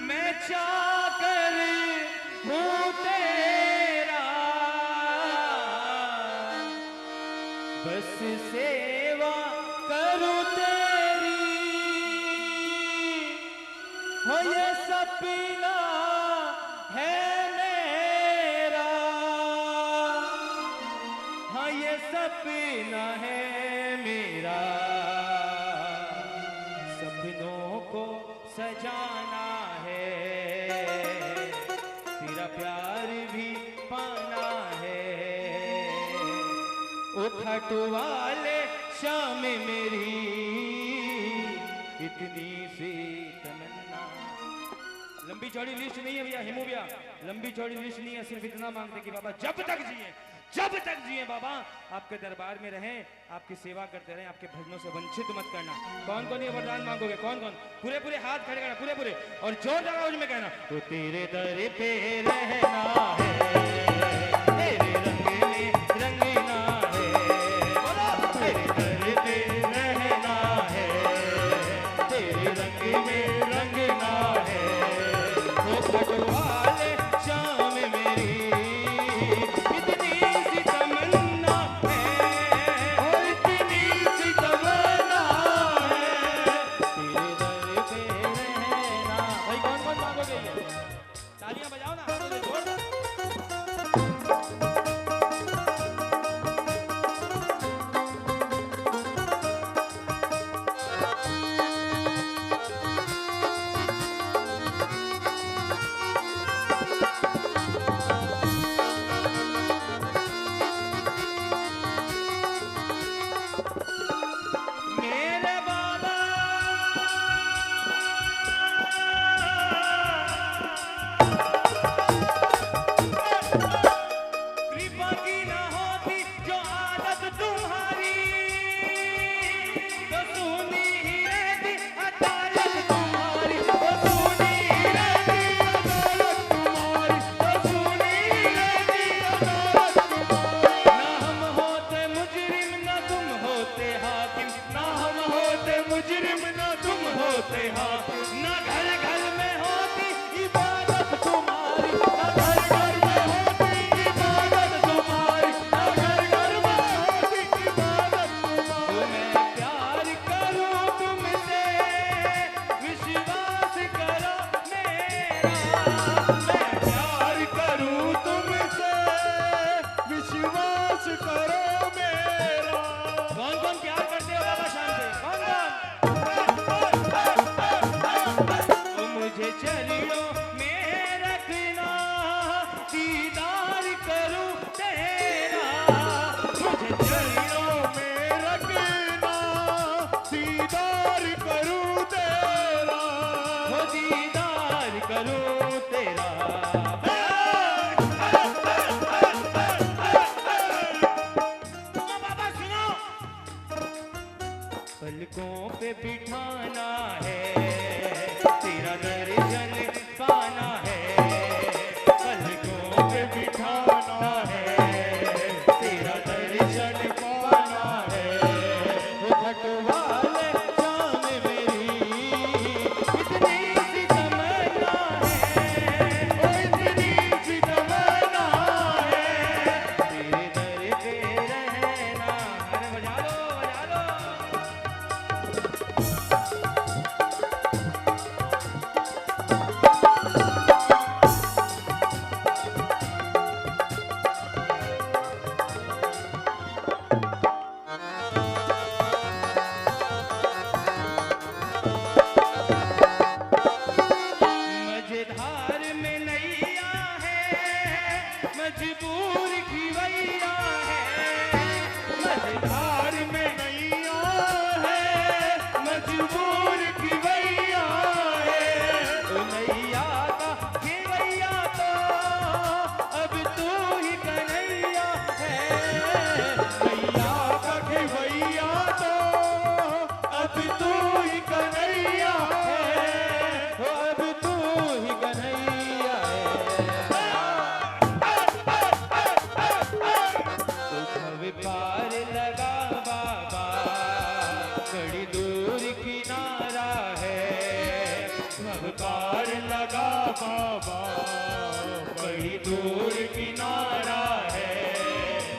Speaker 1: मैं चाकर हूँ तेरा, बस सेवा करूँ तेरी, हो ये सपना है मेरा, हाँ ये सपना है मेरा, सपनों को सजाना है, तेरा प्यार भी पाना है, ओ खट वाले शाम मेरी इतनी सी तमन्ना। लंबी चौड़ी लिस्ट नहीं है भैया, हिमू भैया, लंबी चौड़ी लिस्ट नहीं है, सिर्फ इतना मांगते कि बाबा जब तक जिए बाबा आपके दरबार में रहें, आपकी सेवा करते रहें, आपके भजनों से वंचित मत करना। कौन कौन ये वरदान मांगोगे, कौन कौन? पूरे पूरे हाथ खड़े करना, पूरे पूरे, और जोर आवाज में कहना, तो तेरे दर पे रहना है, तेरे रंग में रंगना है, बोलो तेरे दर पे रहना है, तेरे रंग में रंगना है, वो खटवाले शाम मेरी इतनी सी तमन्ना है, ओ इतनी सी तमन्ना है, तेरे दर पे रहना। भाई कौन कौन मांगोगे ये? तालियां बजाओ ना, हाथों से जोर दो। मेरे बाबा कृपा की न होती जो आदत तुम्हारी, तो सुनी ही रहती अदालत तुम्हारी, तो सुनी ही रहती अदालत तुम्हारी, तो सुनी ही रहती अदालत तुम्हारी। ना हम होते मुजरिम ना तुम होते हाकिम, ना हम होते मुजरिम ना तुम होते हाकिम, ना घर घर में होती इबादत तुम्हारी, ना घर घर में होती इबादत तुम्हारी, ना घर घर में होती इबादत तुम्हारी। मैं प्यार करूं तुमसे विश्वास करो मेरा, मैं प्यार करूं तुमसे विश्वास करो मेरा। कौन कौन प्यार करते हो बाबा शाम से? कौन कौन? ओ मुझे चलियो में रखना, दीदार करूं तेरा, मुझे चलियो में रखना, दीदार करूं तेरा, वो दीदार करूं तेरा। सुनो बाबा सुनो, पलकों पे बिठाना है, तेरा दर्शन पाना है, पलकों पे बिठाना है, तेरा दर्शन पाना है, वो खटवाले शाम मेरी इतनी सी तमन्ना है, ओ इतनी सी तमन्ना है, तेरे दर पे रहना। अरे बजा लो बजा लो। मझधार में नैया है, मजबूर की वैया है, मझधार में नैया है, मजबूर की वैया है, तो नैया का खेवैया तो अब तू ही कन्हैया है, नैया का खेवैया तो अब तू ही कन्हैया है, अब तू ही कन्हैया है।
Speaker 2: बाबा बड़ी दूर किनारा है।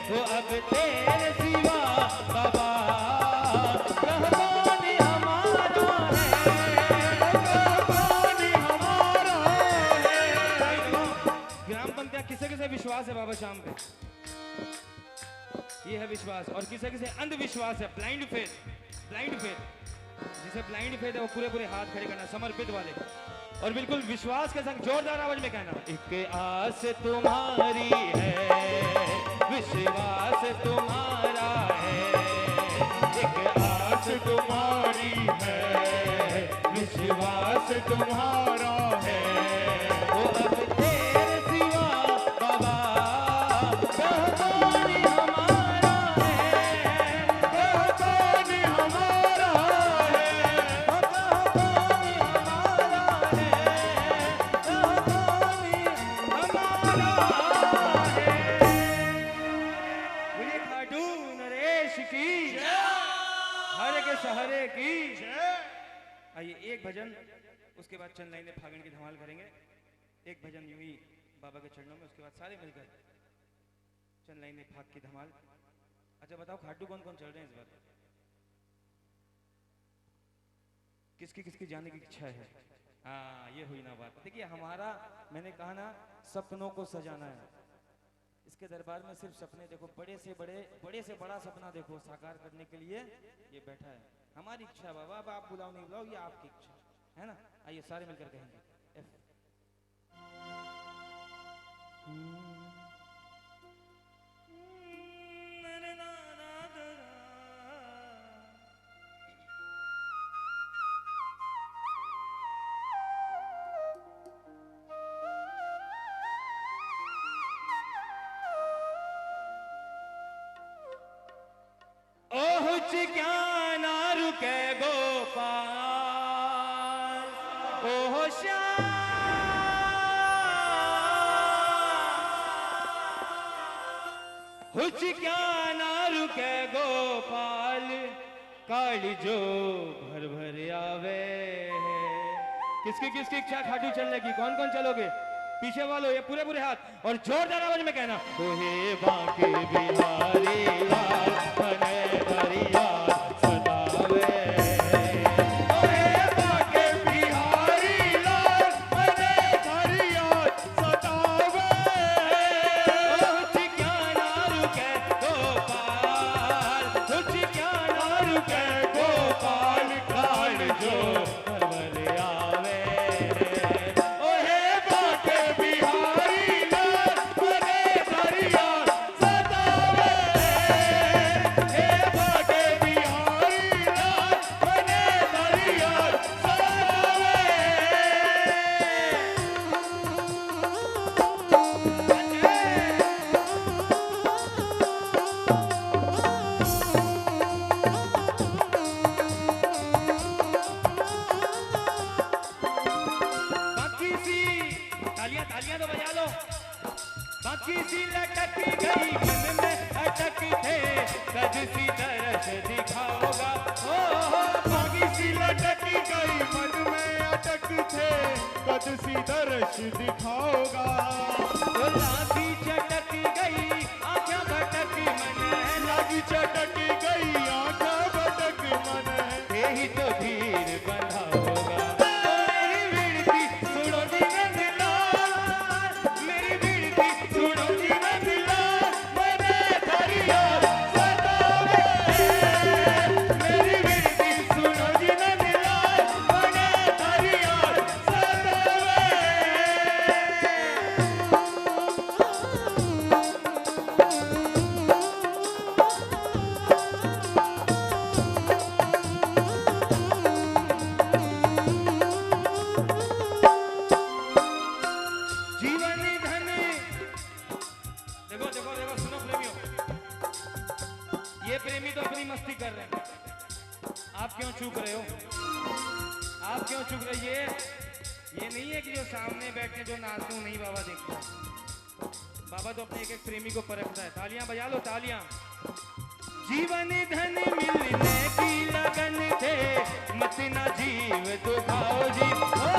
Speaker 1: वो अब तेरे सिवा बाबा कहाँ कौन हमारा है। ग्राम पंचायत किसे किसे विश्वास है बाबा शाम पे? ये है विश्वास। और किसे किसे अंधविश्वास है, ब्लाइंड फेथ। ब्लाइंड फेथ, जिसे ब्लाइंड फेथ है वो पूरे पूरे हाथ खड़े करना, समर्पित वाले। और बिल्कुल विश्वास के संग जोरदार आवाज में कहना, एक आस तुम्हारी है, विश्वास तुम्हारा है।
Speaker 2: एक आस तुम्हारी है, विश्वास तुम्हारा है।
Speaker 1: वो अब तेरे सिवा बाबा कहाँ कौन हमारा है।
Speaker 2: कहाँ कौन हमारा है।
Speaker 1: कहाँ कौन हमारा है। कहाँ कौन हमारा है। बोलिए खाटू नरेश की, हर के सहारे की। आइए एक भजन, उसके बाद चंद लाइनें फागण की धमाल करेंगे। एक भजन यूं ही बाबा के चरणों में, उसके बाद सारे मिलकर चंद लाइनें फाग की धमाल। अच्छा बताओ खाटू कौन कौन चल रहे हैं इस बार? किसकी किसकी जाने की इच्छा है? हाँ ये हुई ना बात। देखिए हमारा, मैंने कहा ना, सपनों को सजाना है। इसके दरबार में सिर्फ सपने देखो, बड़े से बड़ा सपना देखो साकार करने के लिए ये बैठा है। हमारी इच्छा बाबा, अब आप बुलाओ नहीं बुलाओ ये आपकी इच्छा है ना। आइए सारे मिलकर कहेंगे F। ओह क्या ना रुके गोपाल, ओह श्याम, हुच क्या ना रुके गोपाल, काली जो भर भर आवे। किसकी किसकी इच्छा खाटू चलने की? कौन कौन चलोगे? पीछे वालों ये पूरे पूरे हाथ और जोरदार आवाज में कहना, ओहे बांके बिहारी लाल बने दरिया सतावे।
Speaker 2: ओहे बांके बिहारी लाल बने दरिया सतावे।
Speaker 1: हुच क्या ना रुके गोपाल, हुच क्या ना रुके गोपाल, काल जो भर आवे।
Speaker 2: ओहे बांके बिहारी लाल बने दरिया सतावे। हे बांके बिहारी लाल बने दरिया सतावे।
Speaker 1: बाकी सी तालियां तालियां तो बजा लो। बाकी सी लटक गई मन में अटक थे, कद सी दर्श दिखाओगा। ओ
Speaker 2: बाकी सी लटक गई मन में अटक थे, कद सी दर्श दिखाओगा।
Speaker 1: लागी चटक गई आँखें भटक मन है,
Speaker 2: लागी चटक गई आँखें भटक मन है।
Speaker 1: यही तो धीर बंधा होगा। मेरी विनती सुनो जीवन लाल, मेरी विनती सुनो जीवन लाल,
Speaker 2: बने दरिया सतावे।
Speaker 1: मेरी विनती
Speaker 2: सुनो जीवन लाल बने दरिया सतावे।
Speaker 1: जीवन धन। देखो देखो देखो सुनो प्रेमियों, ये प्रेमी तो अपनी मस्ती कर रहे हैं। आप क्यों चूक रहे हो? आप क्यों चूक रहे? ये नहीं है कि जो सामने बैठे जो नाचू नहीं बाबा देखता है। बाबा तो अपने एक एक प्रेमी को परखता है। तालियां बजा लो तालियां। जीवन धन मिलने की लगन थे, मत ना जीव दुखाओ जी। ओ,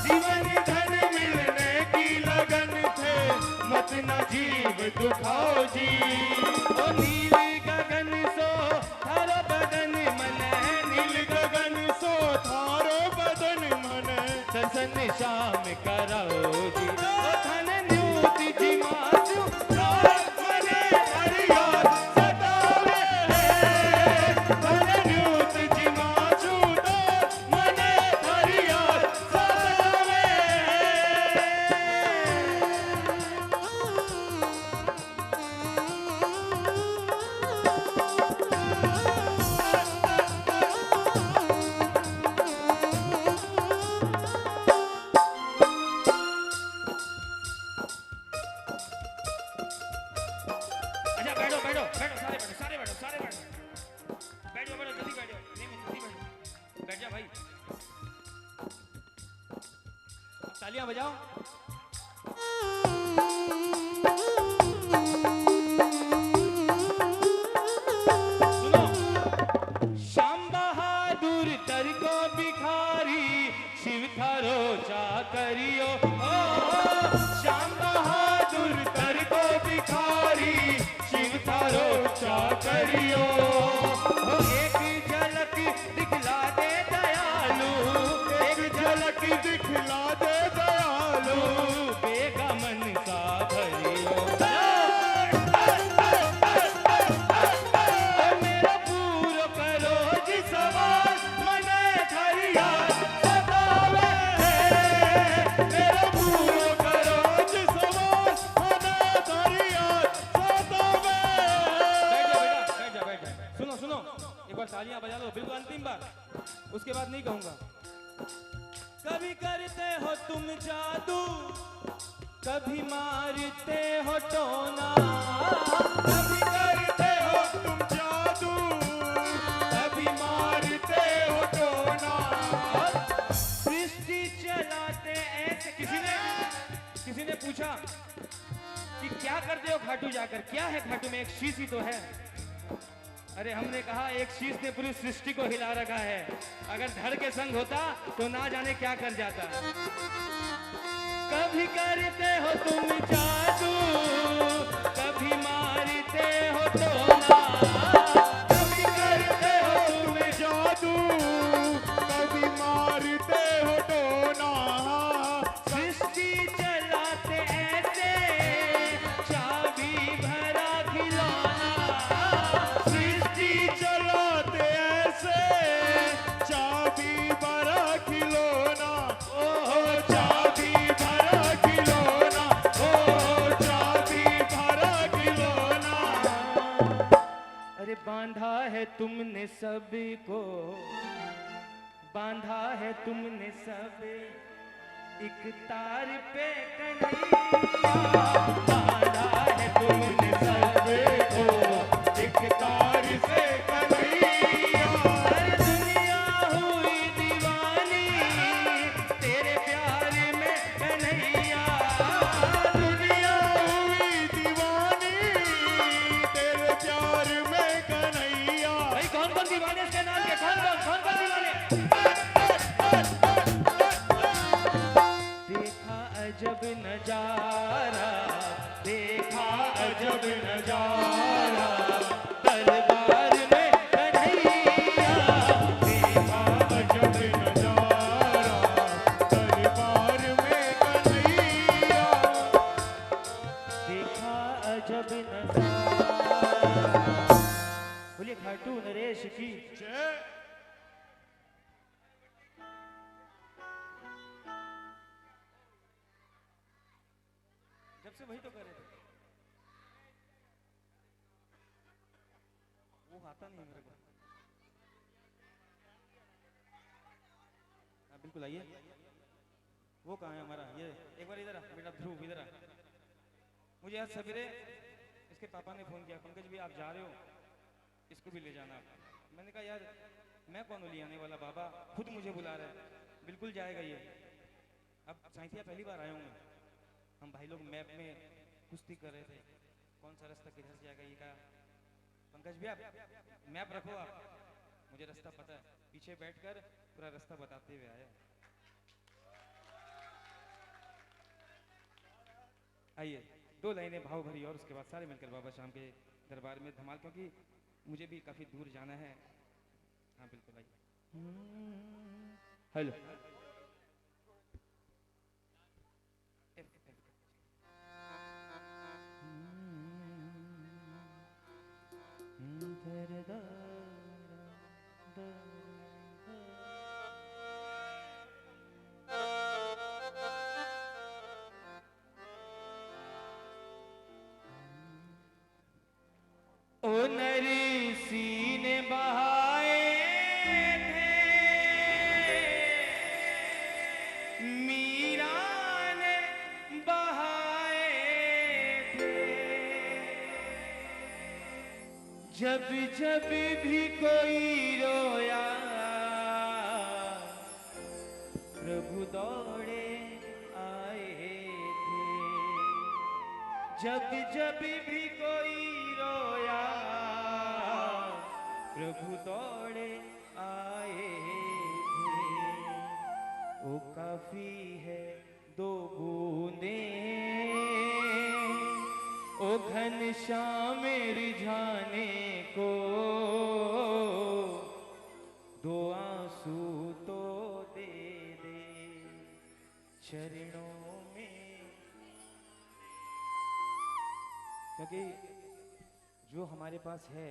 Speaker 1: जीवन धन मिलने सुनो, श्याम बहादुर तर को भिखारी, शिव थारो चाकरियो। ओ श्याम बहादुर तर को भिखारी, शिव थारो चाकरियो। ओ एक झलक दिखला दे दयालु,
Speaker 2: एक झलक दिखला दे दयालु,
Speaker 1: बेगा मन सा भरियो। ओ मेरा पूरो करो जी सवाल, मने थरिया सतावे है।
Speaker 2: मेरा पूरो करो जी सवाल, मने थरिया सतावे।
Speaker 1: बैठ जा बैठ जा। सुनो सुनो, एक बार तालियां बजा लो, बिल्कुल अंतिम बार, उसके बाद नहीं कहूंगा। कभी करते हो तुम जादू, कभी मारते हो टोना,
Speaker 2: कभी करते हो तुम जादू, कभी मारते हो टोना।
Speaker 1: सृष्टि चलाते ऐसे। किसी ने पूछा कि क्या करते हो खाटू जाकर, क्या है खाटू में? एक शीश ही तो है। अरे हमने कहा एक शीश ने पूरी सृष्टि को हिला रखा है, अगर धड़ के संग होता तो ना जाने क्या कर जाता। कभी करते हो तुम जादू, कभी मारते हो टोना,
Speaker 2: कभी करते हो तुम जादू, कभी मारते हो टोना।
Speaker 1: सृष्टि चलाते ऐसे, चाबी भरा खिलौना।
Speaker 2: सृष्टि चलाते ऐसे, चाबी भरा खिलौना। ओ चाबी भरा खिलौना, ओ चाबी भरा खिलौना।
Speaker 1: अरे बांधा है तुमने सबको, बांधा है तुमने सब एक तार पे कन्हैया। बांधा है तुमने सबको
Speaker 2: एक तार से कन्हैया।
Speaker 1: अरे दुनिया हुई दीवानी तेरे प्यार में कन्हैया।
Speaker 2: दुनिया हुई दीवानी तेरे प्यार में कन्हैया।
Speaker 1: भाई कौन कौन दीवाने इसके नाम के? कौन कौन दीवाने? देखा अजब नजारा, देखा
Speaker 2: अजब नजारा,
Speaker 1: दरबार में कन्हैया।
Speaker 2: देखा अजब नजारा, दरबार में कन्हैया।
Speaker 1: देखा अजब नजारा। बोलिए खाटू नरेश की।
Speaker 2: जय।
Speaker 1: जब से वही तो कर रहे थे, वो आता नहीं मेरे को। हाँ बिल्कुल आइए। वो कहाँ है हमारा? ये एक बार इधर आ बेटा, ध्रुव इधर आ। मुझे आज सवेरे इसके पापा ने फोन किया, पंकज भी आप जा रहे हो, इसको भी ले जाना। मैंने कहा यार मैं कौन हूँ ले आने वाला, बाबा खुद मुझे बुला रहे हैं। बिल्कुल जाएगा ये। अब साइथिया पहली बार आया हूँ मैं। हम भाई लोग मैप में कुश्ती कर रहे थे, कौन सा रास्ता किधर से जाएगा। ये कहा पंकज भैया मैप रखो आप, मुझे रास्ता पता है। पीछे बैठकर पूरा रास्ता बताते हुए आया। आइए दो लाइनें भाव भरी और उसके बाद सारे मिलकर बाबा शाम के दरबार में धमाल, क्योंकि मुझे भी काफी दूर जाना है। हाँ बिल्कुल आइए। हेलो ओ नरसी ने बहाए थे, मीरा ने बहाए थे। जब जब भी कोई रोया प्रभु दौड़े आए जब जब भी कोई रोया प्रभु दौड़े आए थे। ओ काफी है दो बूंदे ओ घनश्याम रिझाने को, दो आंसू तो दे दे चरणों में। क्योंकि जो हमारे पास है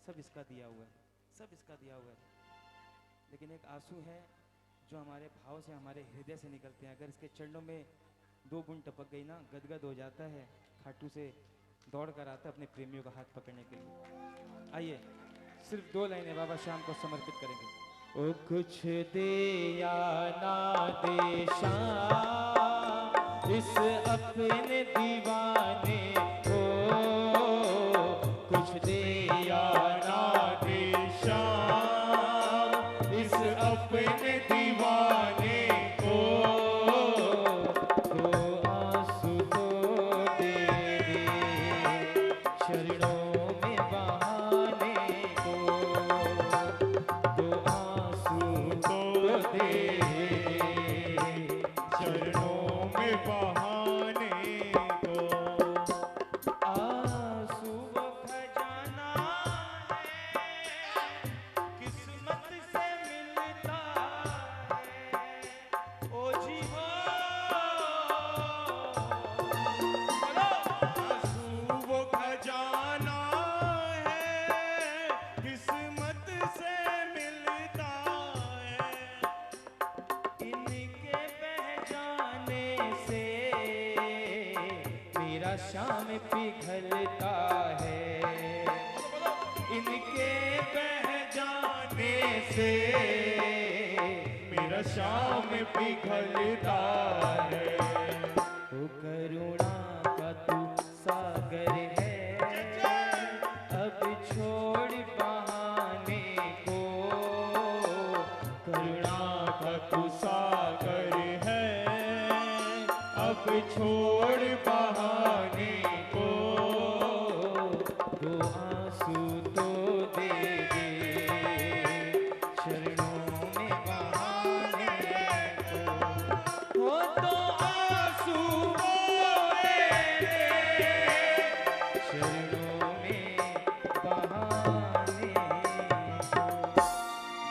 Speaker 1: सब इसका दिया हुआ है, सब इसका दिया हुआ है, लेकिन एक आंसू है जो हमारे भाव से, हमारे हृदय से निकलते हैं। अगर इसके चरणों में दो बूंद टपक गई ना, गदगद हो जाता है। खाटू से दौड़ कर आता है अपने प्रेमियों का हाथ पकड़ने के लिए। आइए सिर्फ 2 लाइनें बाबा श्याम को समर्पित करेंगे। ओ कुछ दे या ना दे श्याम इस अपने दीवाने को, कुछ दे या ना दे श्याम इस अपने दीवाने को, दो आंसू तो दे दे चरणों में बहाने को, दो आंसू तो दे
Speaker 2: चरणों में बहाने को।
Speaker 1: आंसू वो खजाना है किस्मत से मिलता है। ओ जी हो बोलो।
Speaker 2: आंसू वो खजाना है किस्मत से मिलता है।
Speaker 1: इनके बह जाने से मेरा श्याम पिघलता है। इनके बह जाने से
Speaker 2: मेरा श्याम पिघलता है।
Speaker 1: ओ करुणा का तू सागर है, अब छोड़ बहाने को, करुणा का तू
Speaker 2: सागर है अब छोड़ बहाने को,
Speaker 1: दो आंसू तो दे दे चरणों में बहाने को, हो दो आंसू तो दे दे चरणों में बहाने को।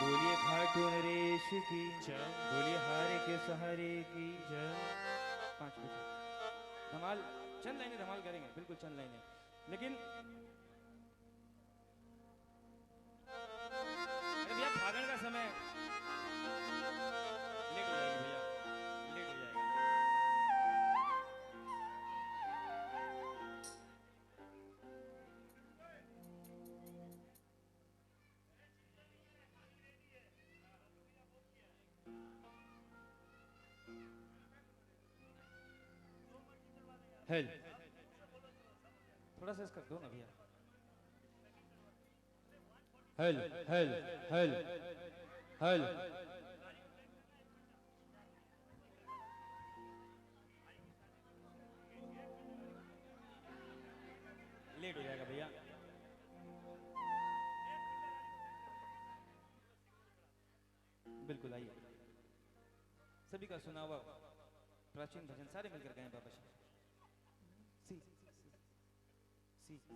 Speaker 1: बोलिए खाटू नरेश की जय, बोलिए हारे के सहारे की जय। 5 बजे धमाल, चंद लाइनें धमाल करेंगे, बिल्कुल चंद लाइनें, लेकिन अरे भैया भागने का समय लेट हो जाएगा, भैया लेट हो जाएगा। हेल थोड़ा सा इसका दो ना भैया। हेल हेल हेल हेल लेट हो जाएगा भैया। बिल्कुल आइए, सभी का सुना हुआ प्राचीन भजन सारे मिलकर गाएं बाबा श्याम। सी सी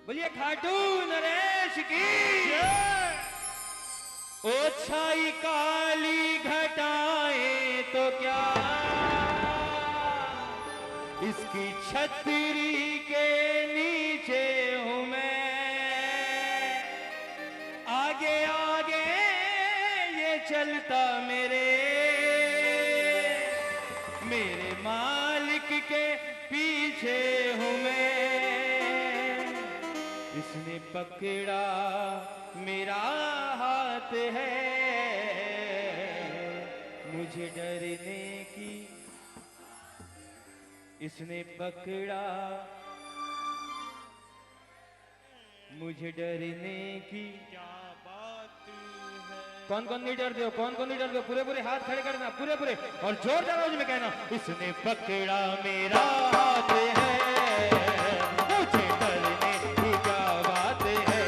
Speaker 1: बोलिए खाटू नरेश की ओ छाई काली घटाएं तो क्या इसकी छतरी के नीचे हूं मैं, आगे आगे ये चलता मेरे मालिक के पीछे हूं मैं। इसने पकड़ा मेरा हाथ है मुझे डरने की, इसने पकड़ा मुझे डरने की।
Speaker 2: क्या बात है।
Speaker 1: कौन कौन नहीं डरते हो, कौन कौन नहीं डरते हो? पूरे पूरे हाथ खड़े करना, पूरे पूरे, और जोरदार आवाज में कहना, इसने पकड़ा मेरा हाथ है मुझे डरने की क्या बात है,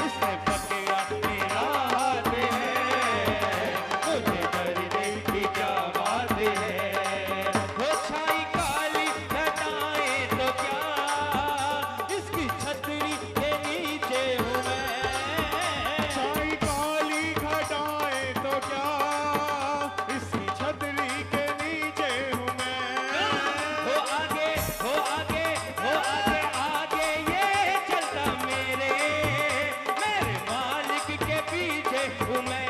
Speaker 1: इसने पकड़ा मेरा हाथ है मुझे डरने की क्या बात है। वो छाई काली घटाएं तो क्या, इसकी छतरी के नीचे हूँ मैं।
Speaker 2: छाई काली घटाएं तो क्या, इसकी छतरी के नीचे हूँ मैं।
Speaker 1: हो आगे हो आगे हो आगे आगे ये चलता मेरे मेरे मालिक के पीछे हूँ मैं।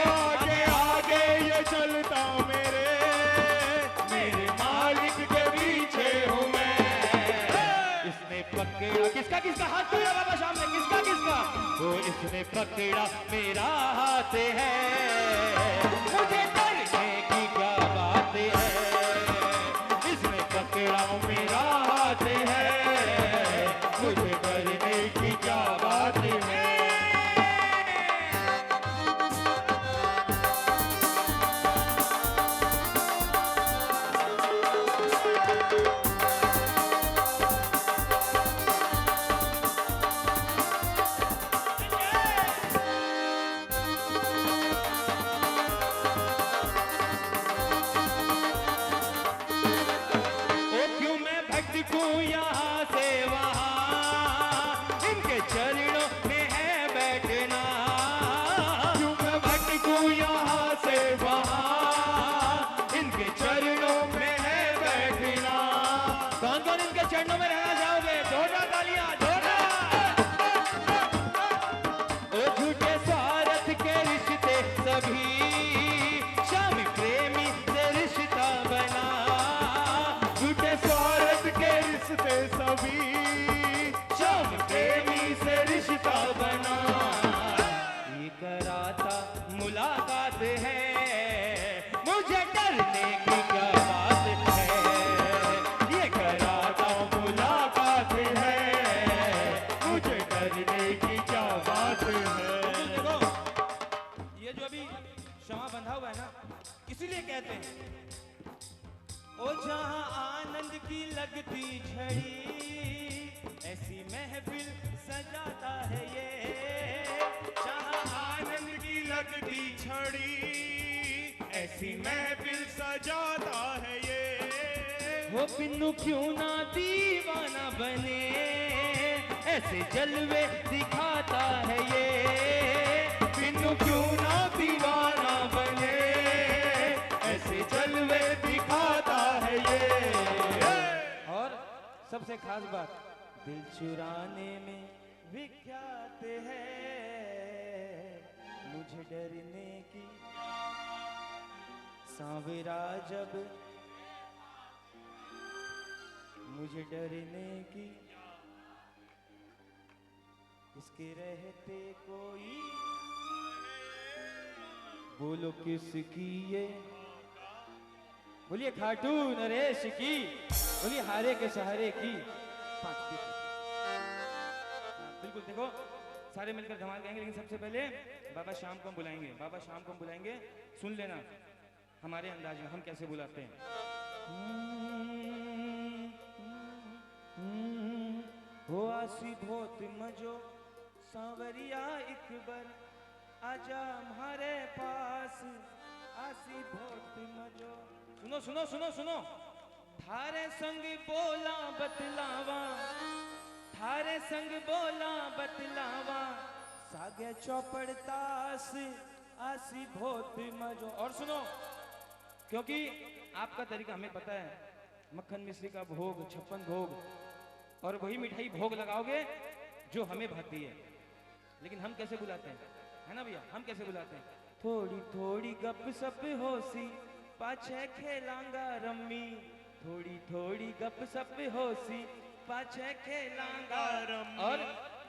Speaker 2: आगे आगे ये चलता मेरे मालिक के पीछे हूँ मैं।
Speaker 1: इसने पकड़ा किसका किसका हाथ पकड़ा बाबा शाम ने, किसका किसका? वो इसने पकड़ा मेरा हाथ है मुझे डरने की क्या बात है, इसने पकड़ा मेरा हाथ है मुझे डरने की क्या बात है। ओ क्यों मैं भटकूं यहाँ से वहाँ, इनके चरणों में है बैठना।
Speaker 2: क्यों मैं भटकूं यहाँ से वहाँ,
Speaker 1: इनके चरणों में है बैठना। कौन कौन इनके चरणों में रहना चाहोगे? जोरदार तालियां, जोरदार। ओ झूठे स्वार्थ के रिश्ते सभी, शामी प्रेमी से रिश्ता बना। झूठे स्वार्थ के
Speaker 2: रिश्ते सभी
Speaker 1: शाम प्रेमी से रिश्ता बना। ये कराता मुलाकात है मुझे डरने की क्या बात है, ये कराता मुलाकात है मुझे डरने की क्या बात है। देखो ये जो अभी क्षमा बंधा हुआ है ना, इसीलिए कहते हैं ओ जहां आनंद की लगती झड़ी ऐसी महफिल सजाता है ये। जहां आनंद की लगती
Speaker 2: छड़ी ऐसी महफिल सजाता है ये।
Speaker 1: वो बिन्नू क्यों ना दीवाना बने ऐसे जलवे दिखाता है ये। बिन्नू क्यों ना दीवाना बने ऐसे जलवे दिखाता है ये। और सबसे खास बात, दिल चुराने में विख्यात है मुझे डरने की। सांवरा जब मुझे डरने की, इसके रहते कोई बोलो किसकी ये। बोलिए खाटू नरेश की, बोलिए हारे के सहारे की। बिल्कुल देखो सारे मिलकर धमाल गाएंगे, लेकिन सबसे पहले बाबा शाम को हम बुलाएंगे, बाबा शाम को हम बुलाएंगे। सुन लेना हमारे अंदाज में हम कैसे बुलाते हैं। हो आसी बहुत मजो सांवरिया एक बार आजा हमारे पास, आसी बहुत मजो। सुनो सुनो सुनो सुनो, थारे संग बोला बतलावा, थारे संग बोला बतलावा, सागे चौपड़ तास आसी बहुत मजो। और सुनो, क्योंकि आपका तरीका हमें पता है, मक्खन मिश्री का भोग, 56 भोग, और वही मिठाई भोग लगाओगे जो हमें भाती है। लेकिन हम कैसे बुलाते हैं, है ना भैया, हम कैसे बुलाते हैं? थोड़ी थोड़ी गप सप होसी, पाछे खेलांगा रम्मी, थोड़ी थोड़ी गपशप होसी पाछे खेलांगा और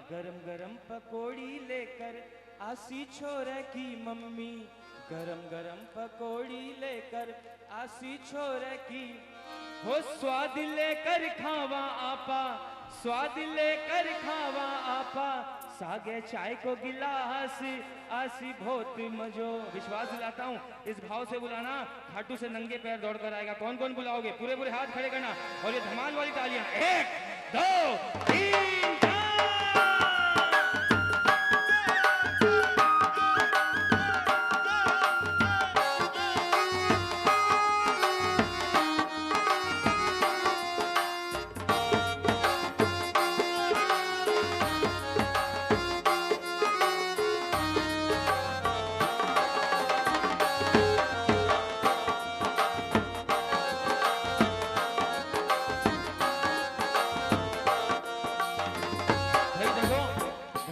Speaker 1: गरम गरम पकोड़ी लेकर आसी छोरे की मम्मी, गरम गरम पकोड़ी लेकर आसी छोरे की, हो स्वाद लेकर खावा आपा, स्वाद लेकर खावा आपा, सागे चाय को गिलास आसी बहुत मजो। विश्वास दिलाता हूँ इस भाव से बुलाना, खाटू से नंगे पैर दौड़ कर आएगा। कौन कौन बुलाओगे? पूरे पूरे हाथ खड़े करना और ये धमाल वाली तालियां। 1 2 3 4।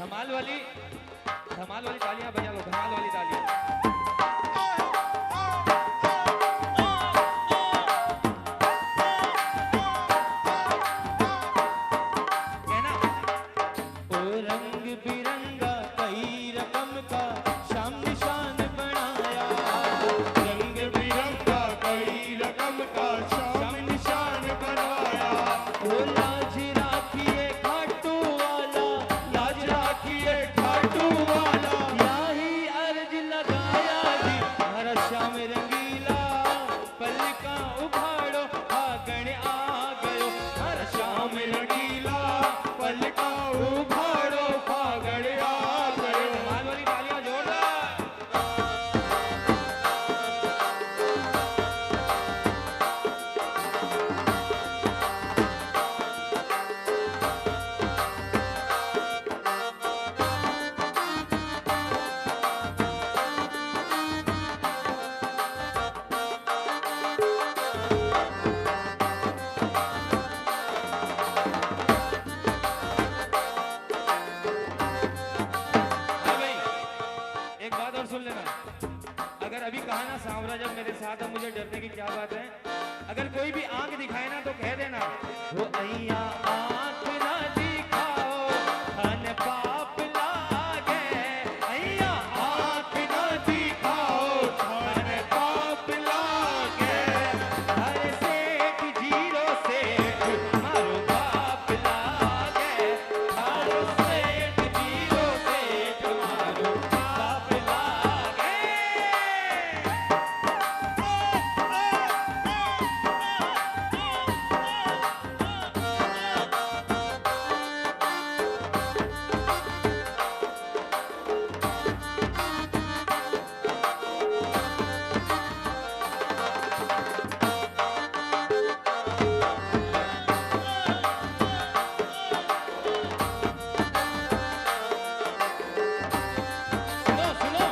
Speaker 1: धमाल वाली तालियां बजा लो, धमाल वाली तालियां। कहना ओ रंग बिरंगा कई रकम का शाम निशान बनाया,
Speaker 2: रंग बिरंगा कई रकम का शाम निशान बनाया।
Speaker 1: ओ लाज राखिए खाटू वाला, लाज राखिए खाटू वाला, यही अर्ज लगाया जी हर श्याम रंगीला, पलका उभाड़ो आगण आ गयो, हर श्याम रंगीला, पलका उभाड़ो फागण आ गयो। धमाल वाली तालियां जोरदार। हाँ भाई, एक बात और सुन लेना, अगर अभी कहा ना सांवरा जब मेरे साथ है मुझे डरने की क्या बात है, अगर कोई भी आंख दिखाए ना तो कह देना वो अइया आंख ना दिखाओ धन पाप लागे, अइया आंख ना दिखाओ धन पाप लागे, हर सेठ जीरो सेठ मारो बाप लागे, हर सेठ जीरो सेठ मारो बाप लागे। सुनो सुनो,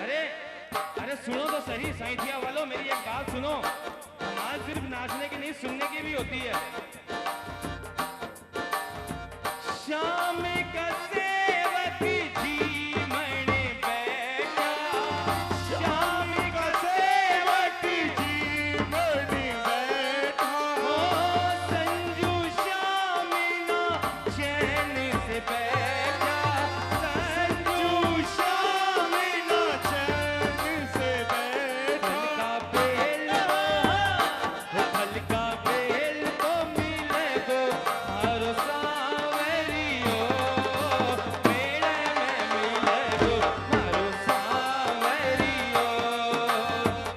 Speaker 1: अरे अरे सुनो तो सही साइथिया वालों, मेरी एक बात सुनो, धमाल सिर्फ नाचने की नहीं सुनने की भी होती है। श्याम का सेवक जी मणि बैठा, श्याम का सेवक जी
Speaker 2: मणि बैठा,
Speaker 1: ओ संजू श्याम ना चैन से बैठा, संजू
Speaker 2: श्याम ना चैन से बैठा।
Speaker 1: फल का बेल तो मिले गो हर सावरियो, मेले में मिले गो हर सावरियो,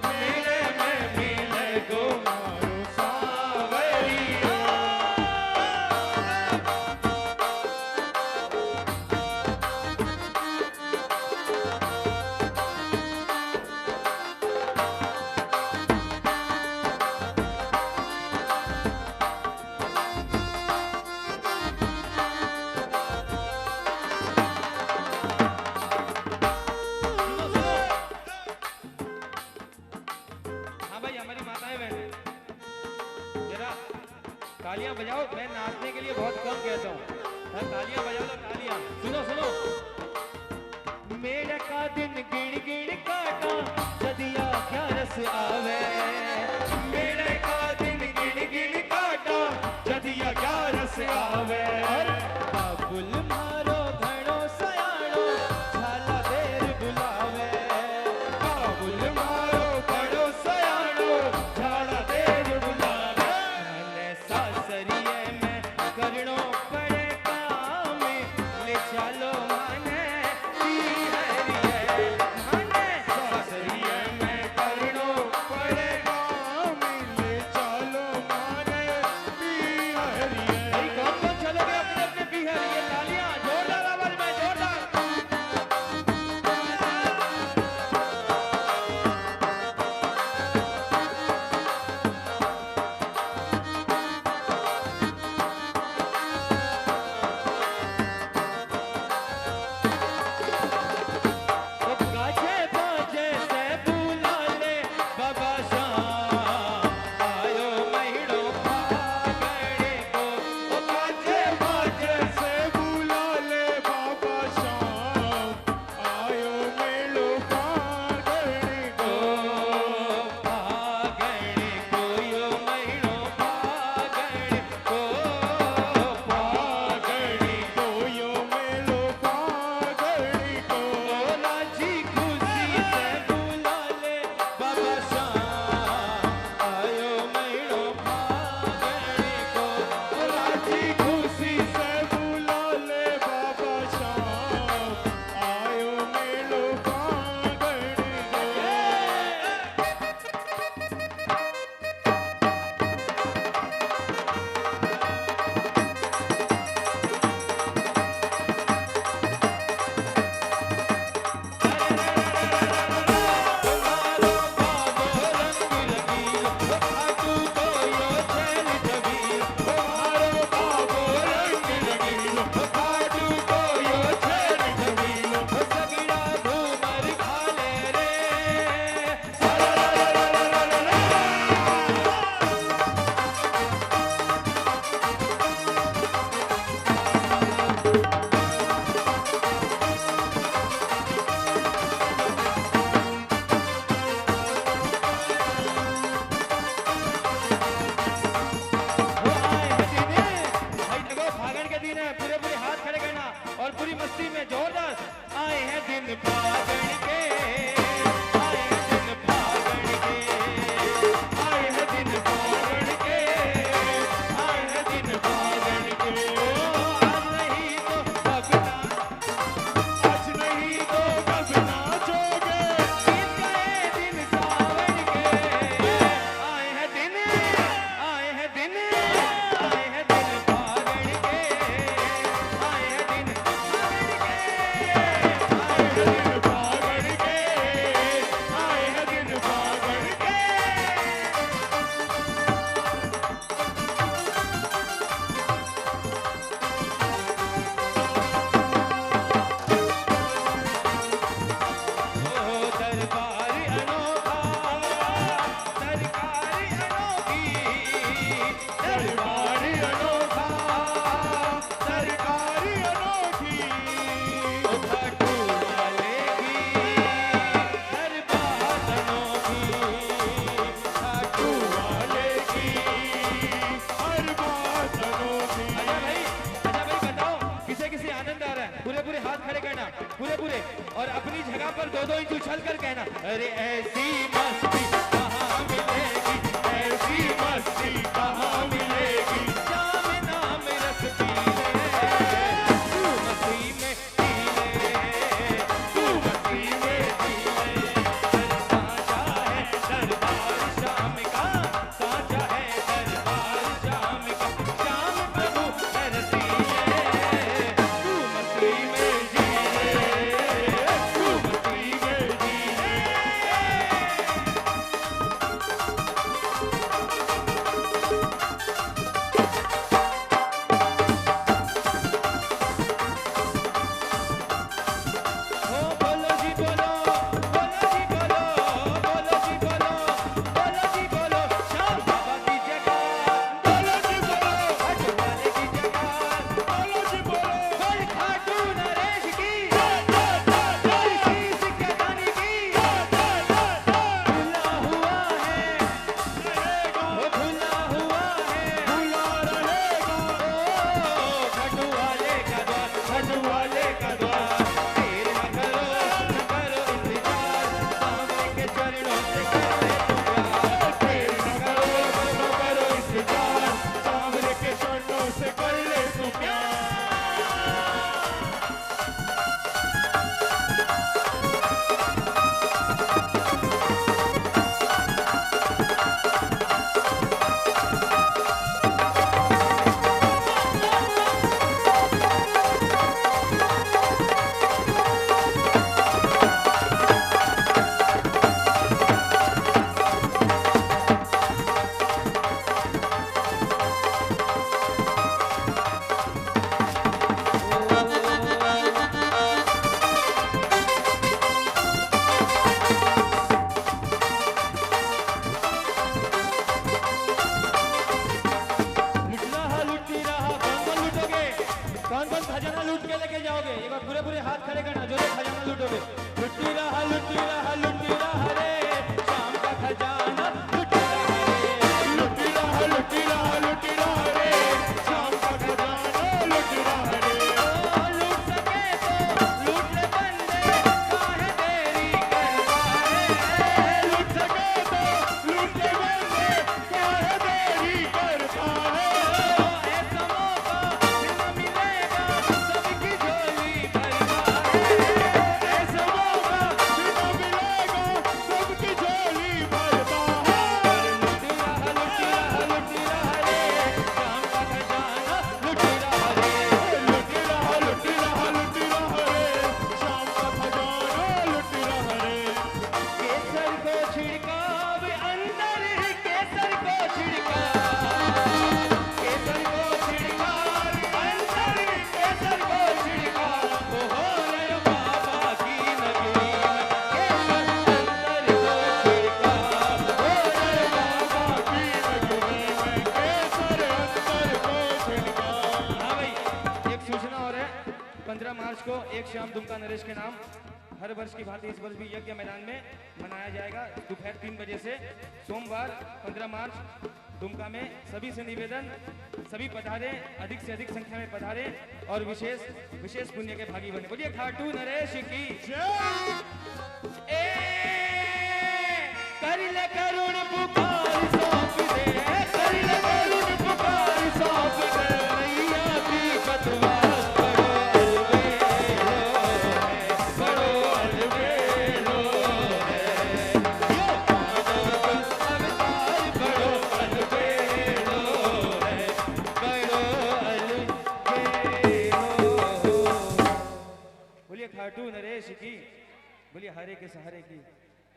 Speaker 1: मेले में मिले गो हर सावरियो। सुनो सुनो, हाँ भाई हमारी माताएं बहनें जरा तालियां बजाओ, मैं नाचने के लिए बहुत कम कहता हूँ, हाँ तालियां बजा लो तालियां। सुनो सुनो, मेरे का दिन गिण गिण काटा सदिया क्या रस आवे, मेरे का दिन गिण दिन फागण के, आए हैं दिन फागण के,
Speaker 2: आए हैं दिन फागण के, आए हैं दिन फागण के।
Speaker 1: आज नहीं तो कब ना,
Speaker 2: आज नहीं तो कब नाचोगे,
Speaker 1: बीत गए दिन सावन के, आए हैं दिन, आए हैं दिन, आए हैं दिन फागण के, आए हैं दिन फागण के,
Speaker 2: आए हैं दिन फागण के, आए हैं दिन फागण के।
Speaker 1: ओ दरबार अनोखा, सरकार अनोखी,
Speaker 2: दरबार अनोखा, सरकार अनोखी,
Speaker 1: ओ खाटू वाले की दरबार अनोखी, खाटू
Speaker 2: वाले की हर बात अनोखी।
Speaker 1: अच्छा भाई बताओ किसे किसे आनंद आ रहा है? पूरे पूरे हाथ खड़े करना, पूरे पूरे, और अपनी जगह पर 2-2 इंच उछल कर कहना, अरे ऐसी मस्ती कहाँ मिलेगी,
Speaker 2: ऐसी मस्ती कहाँ मिलेगी,
Speaker 1: शाम नाम रस पी ले, तू मस्ती में पी ले, तू मस्ती में पी ले, साचा है दरबार शाम का, साचा है दरबार शाम का, शाम प्रभु तरसी ले, तू मस्ती में जी ले, तू मस्ती में जी ले। ओ बोलो जी बोलो, बोलो जी बोलो, बोलो जी बोलो, बोलो जी बोलो, श्याम बाबा की जगह, बोलो जी बोलो, खाटू वाले की जगह,
Speaker 2: बोलो जी बोलो,
Speaker 1: बोल खाटू नरेश की, बोल शीश के रानी की, खुला हुआ है, ओ खुला हुआ है,
Speaker 2: खुला रहेगा,
Speaker 1: ओ खाटू वाले का द्वार, खाटू वाले का द्वार, देर न करो इंतजार, सामने के चरणों से कर ले तू प्यार,
Speaker 2: देर न करो इंतजार, सामने के चरणों से कर ले तू प्यार।
Speaker 1: लुटी रहा कौन लूटोगे, कौन खजाना लूट के लेके जाओगे? एक बार पूरे पूरे हाथ खड़े करना, जो जो खजाना लूटोगे। लुटी रहा रे, शाम का खजाना लुटी रहा रे,
Speaker 2: लुटी रहा, लुटी रहा, लुटी रहा रे, शाम का खजाना लुट रहा रे।
Speaker 1: ओ लूट सके तो लूट ले बंदे, काहे देरी करता है,
Speaker 2: लुट सके तो लूट ले बंदे, काहे देरी करता है।
Speaker 1: ऐसा मौका फिर न मिलेगा, सबकी झोली भरता है,
Speaker 2: ऐसा मौका फिर न मिलेगा, सबकी झोली भरता है।
Speaker 1: लुटी रहा रे, शाम का खजाना लुटी रहा रे,
Speaker 2: लुटी रहा, लुटी रहा, लुटी रहा रे, शाम का खजाना लुट रहा रे।
Speaker 1: केसर को छिड़काव अंदर, केसर को छिड़काव, केसर को छिड़काव अंदर, केसर को छिड़काव, ओ हो रे बाबा की नगरी, केसर अंदर को छिड़काव, ओ रे बाबा की
Speaker 2: नगरी में केसर अंदर को छिड़का।
Speaker 1: हाँ भाई, एक सूचना और है, 15 मार्च को एक शाम दुमका नरेश के नाम हर वर्ष की भांति इस वर्ष भी यज्ञ मैदान में मनाया जाएगा दोपहर 3 बजे से। सोमवार 15 मार्च दुमका में सभी से निवेदन, सभी पधारे, अधिक से अधिक संख्या में पधारे और विशेष पुण्य के भागी बने। बोलिए खाटू नरेश की ए कर ले करुण पुकार सौंप दे, कर ले करुण पुकार सौंप दे, मैया की पतवार बड़ो अलबेलो है, अवतार बड़ो अलबेलो है, बड़ो अलबेलो। बोलिए खाटू नरेश की, बोलिए हरे के सहारे की।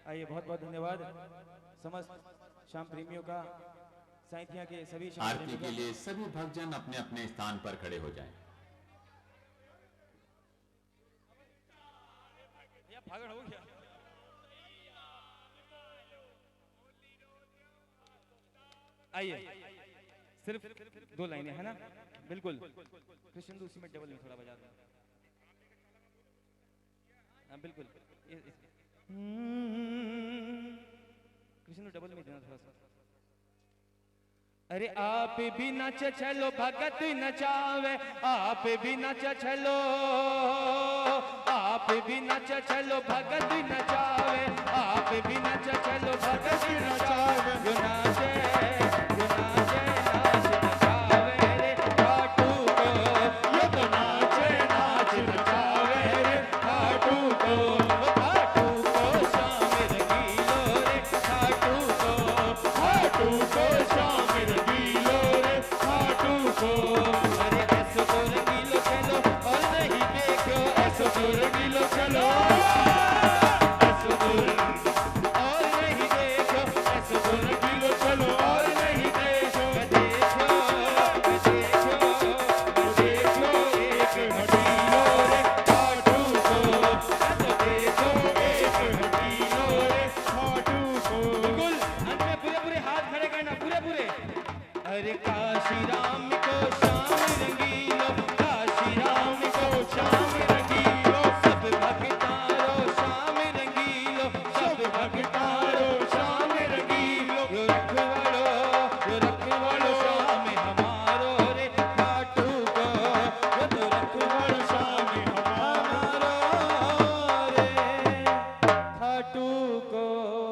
Speaker 1: आइए, बहुत बहुत धन्यवाद समस्त श्याम प्रेमियों का, साइथिया के सभी श्याम
Speaker 3: आरती
Speaker 1: प्रेमियों
Speaker 3: के
Speaker 1: का।
Speaker 3: लिए सभी भक्तजन अपने अपने स्थान पर खड़े हो जाएं।
Speaker 1: भैया भागड़ हो गया। आइए, सिर्फ 2 लाइनें है ना, बिल्कुल। कृष्ण उसी में डबल में थोड़ा बजा दो। हाँ बिल्कुल, कृष्ण डबल में देना थोड़ा सा। अरे आप भी नच चलो भगत नचावे, आप भी नच चलो, आप भी नच चलो भगत नचावे, आप भी नच चलो भगत नचावे, जो नाचे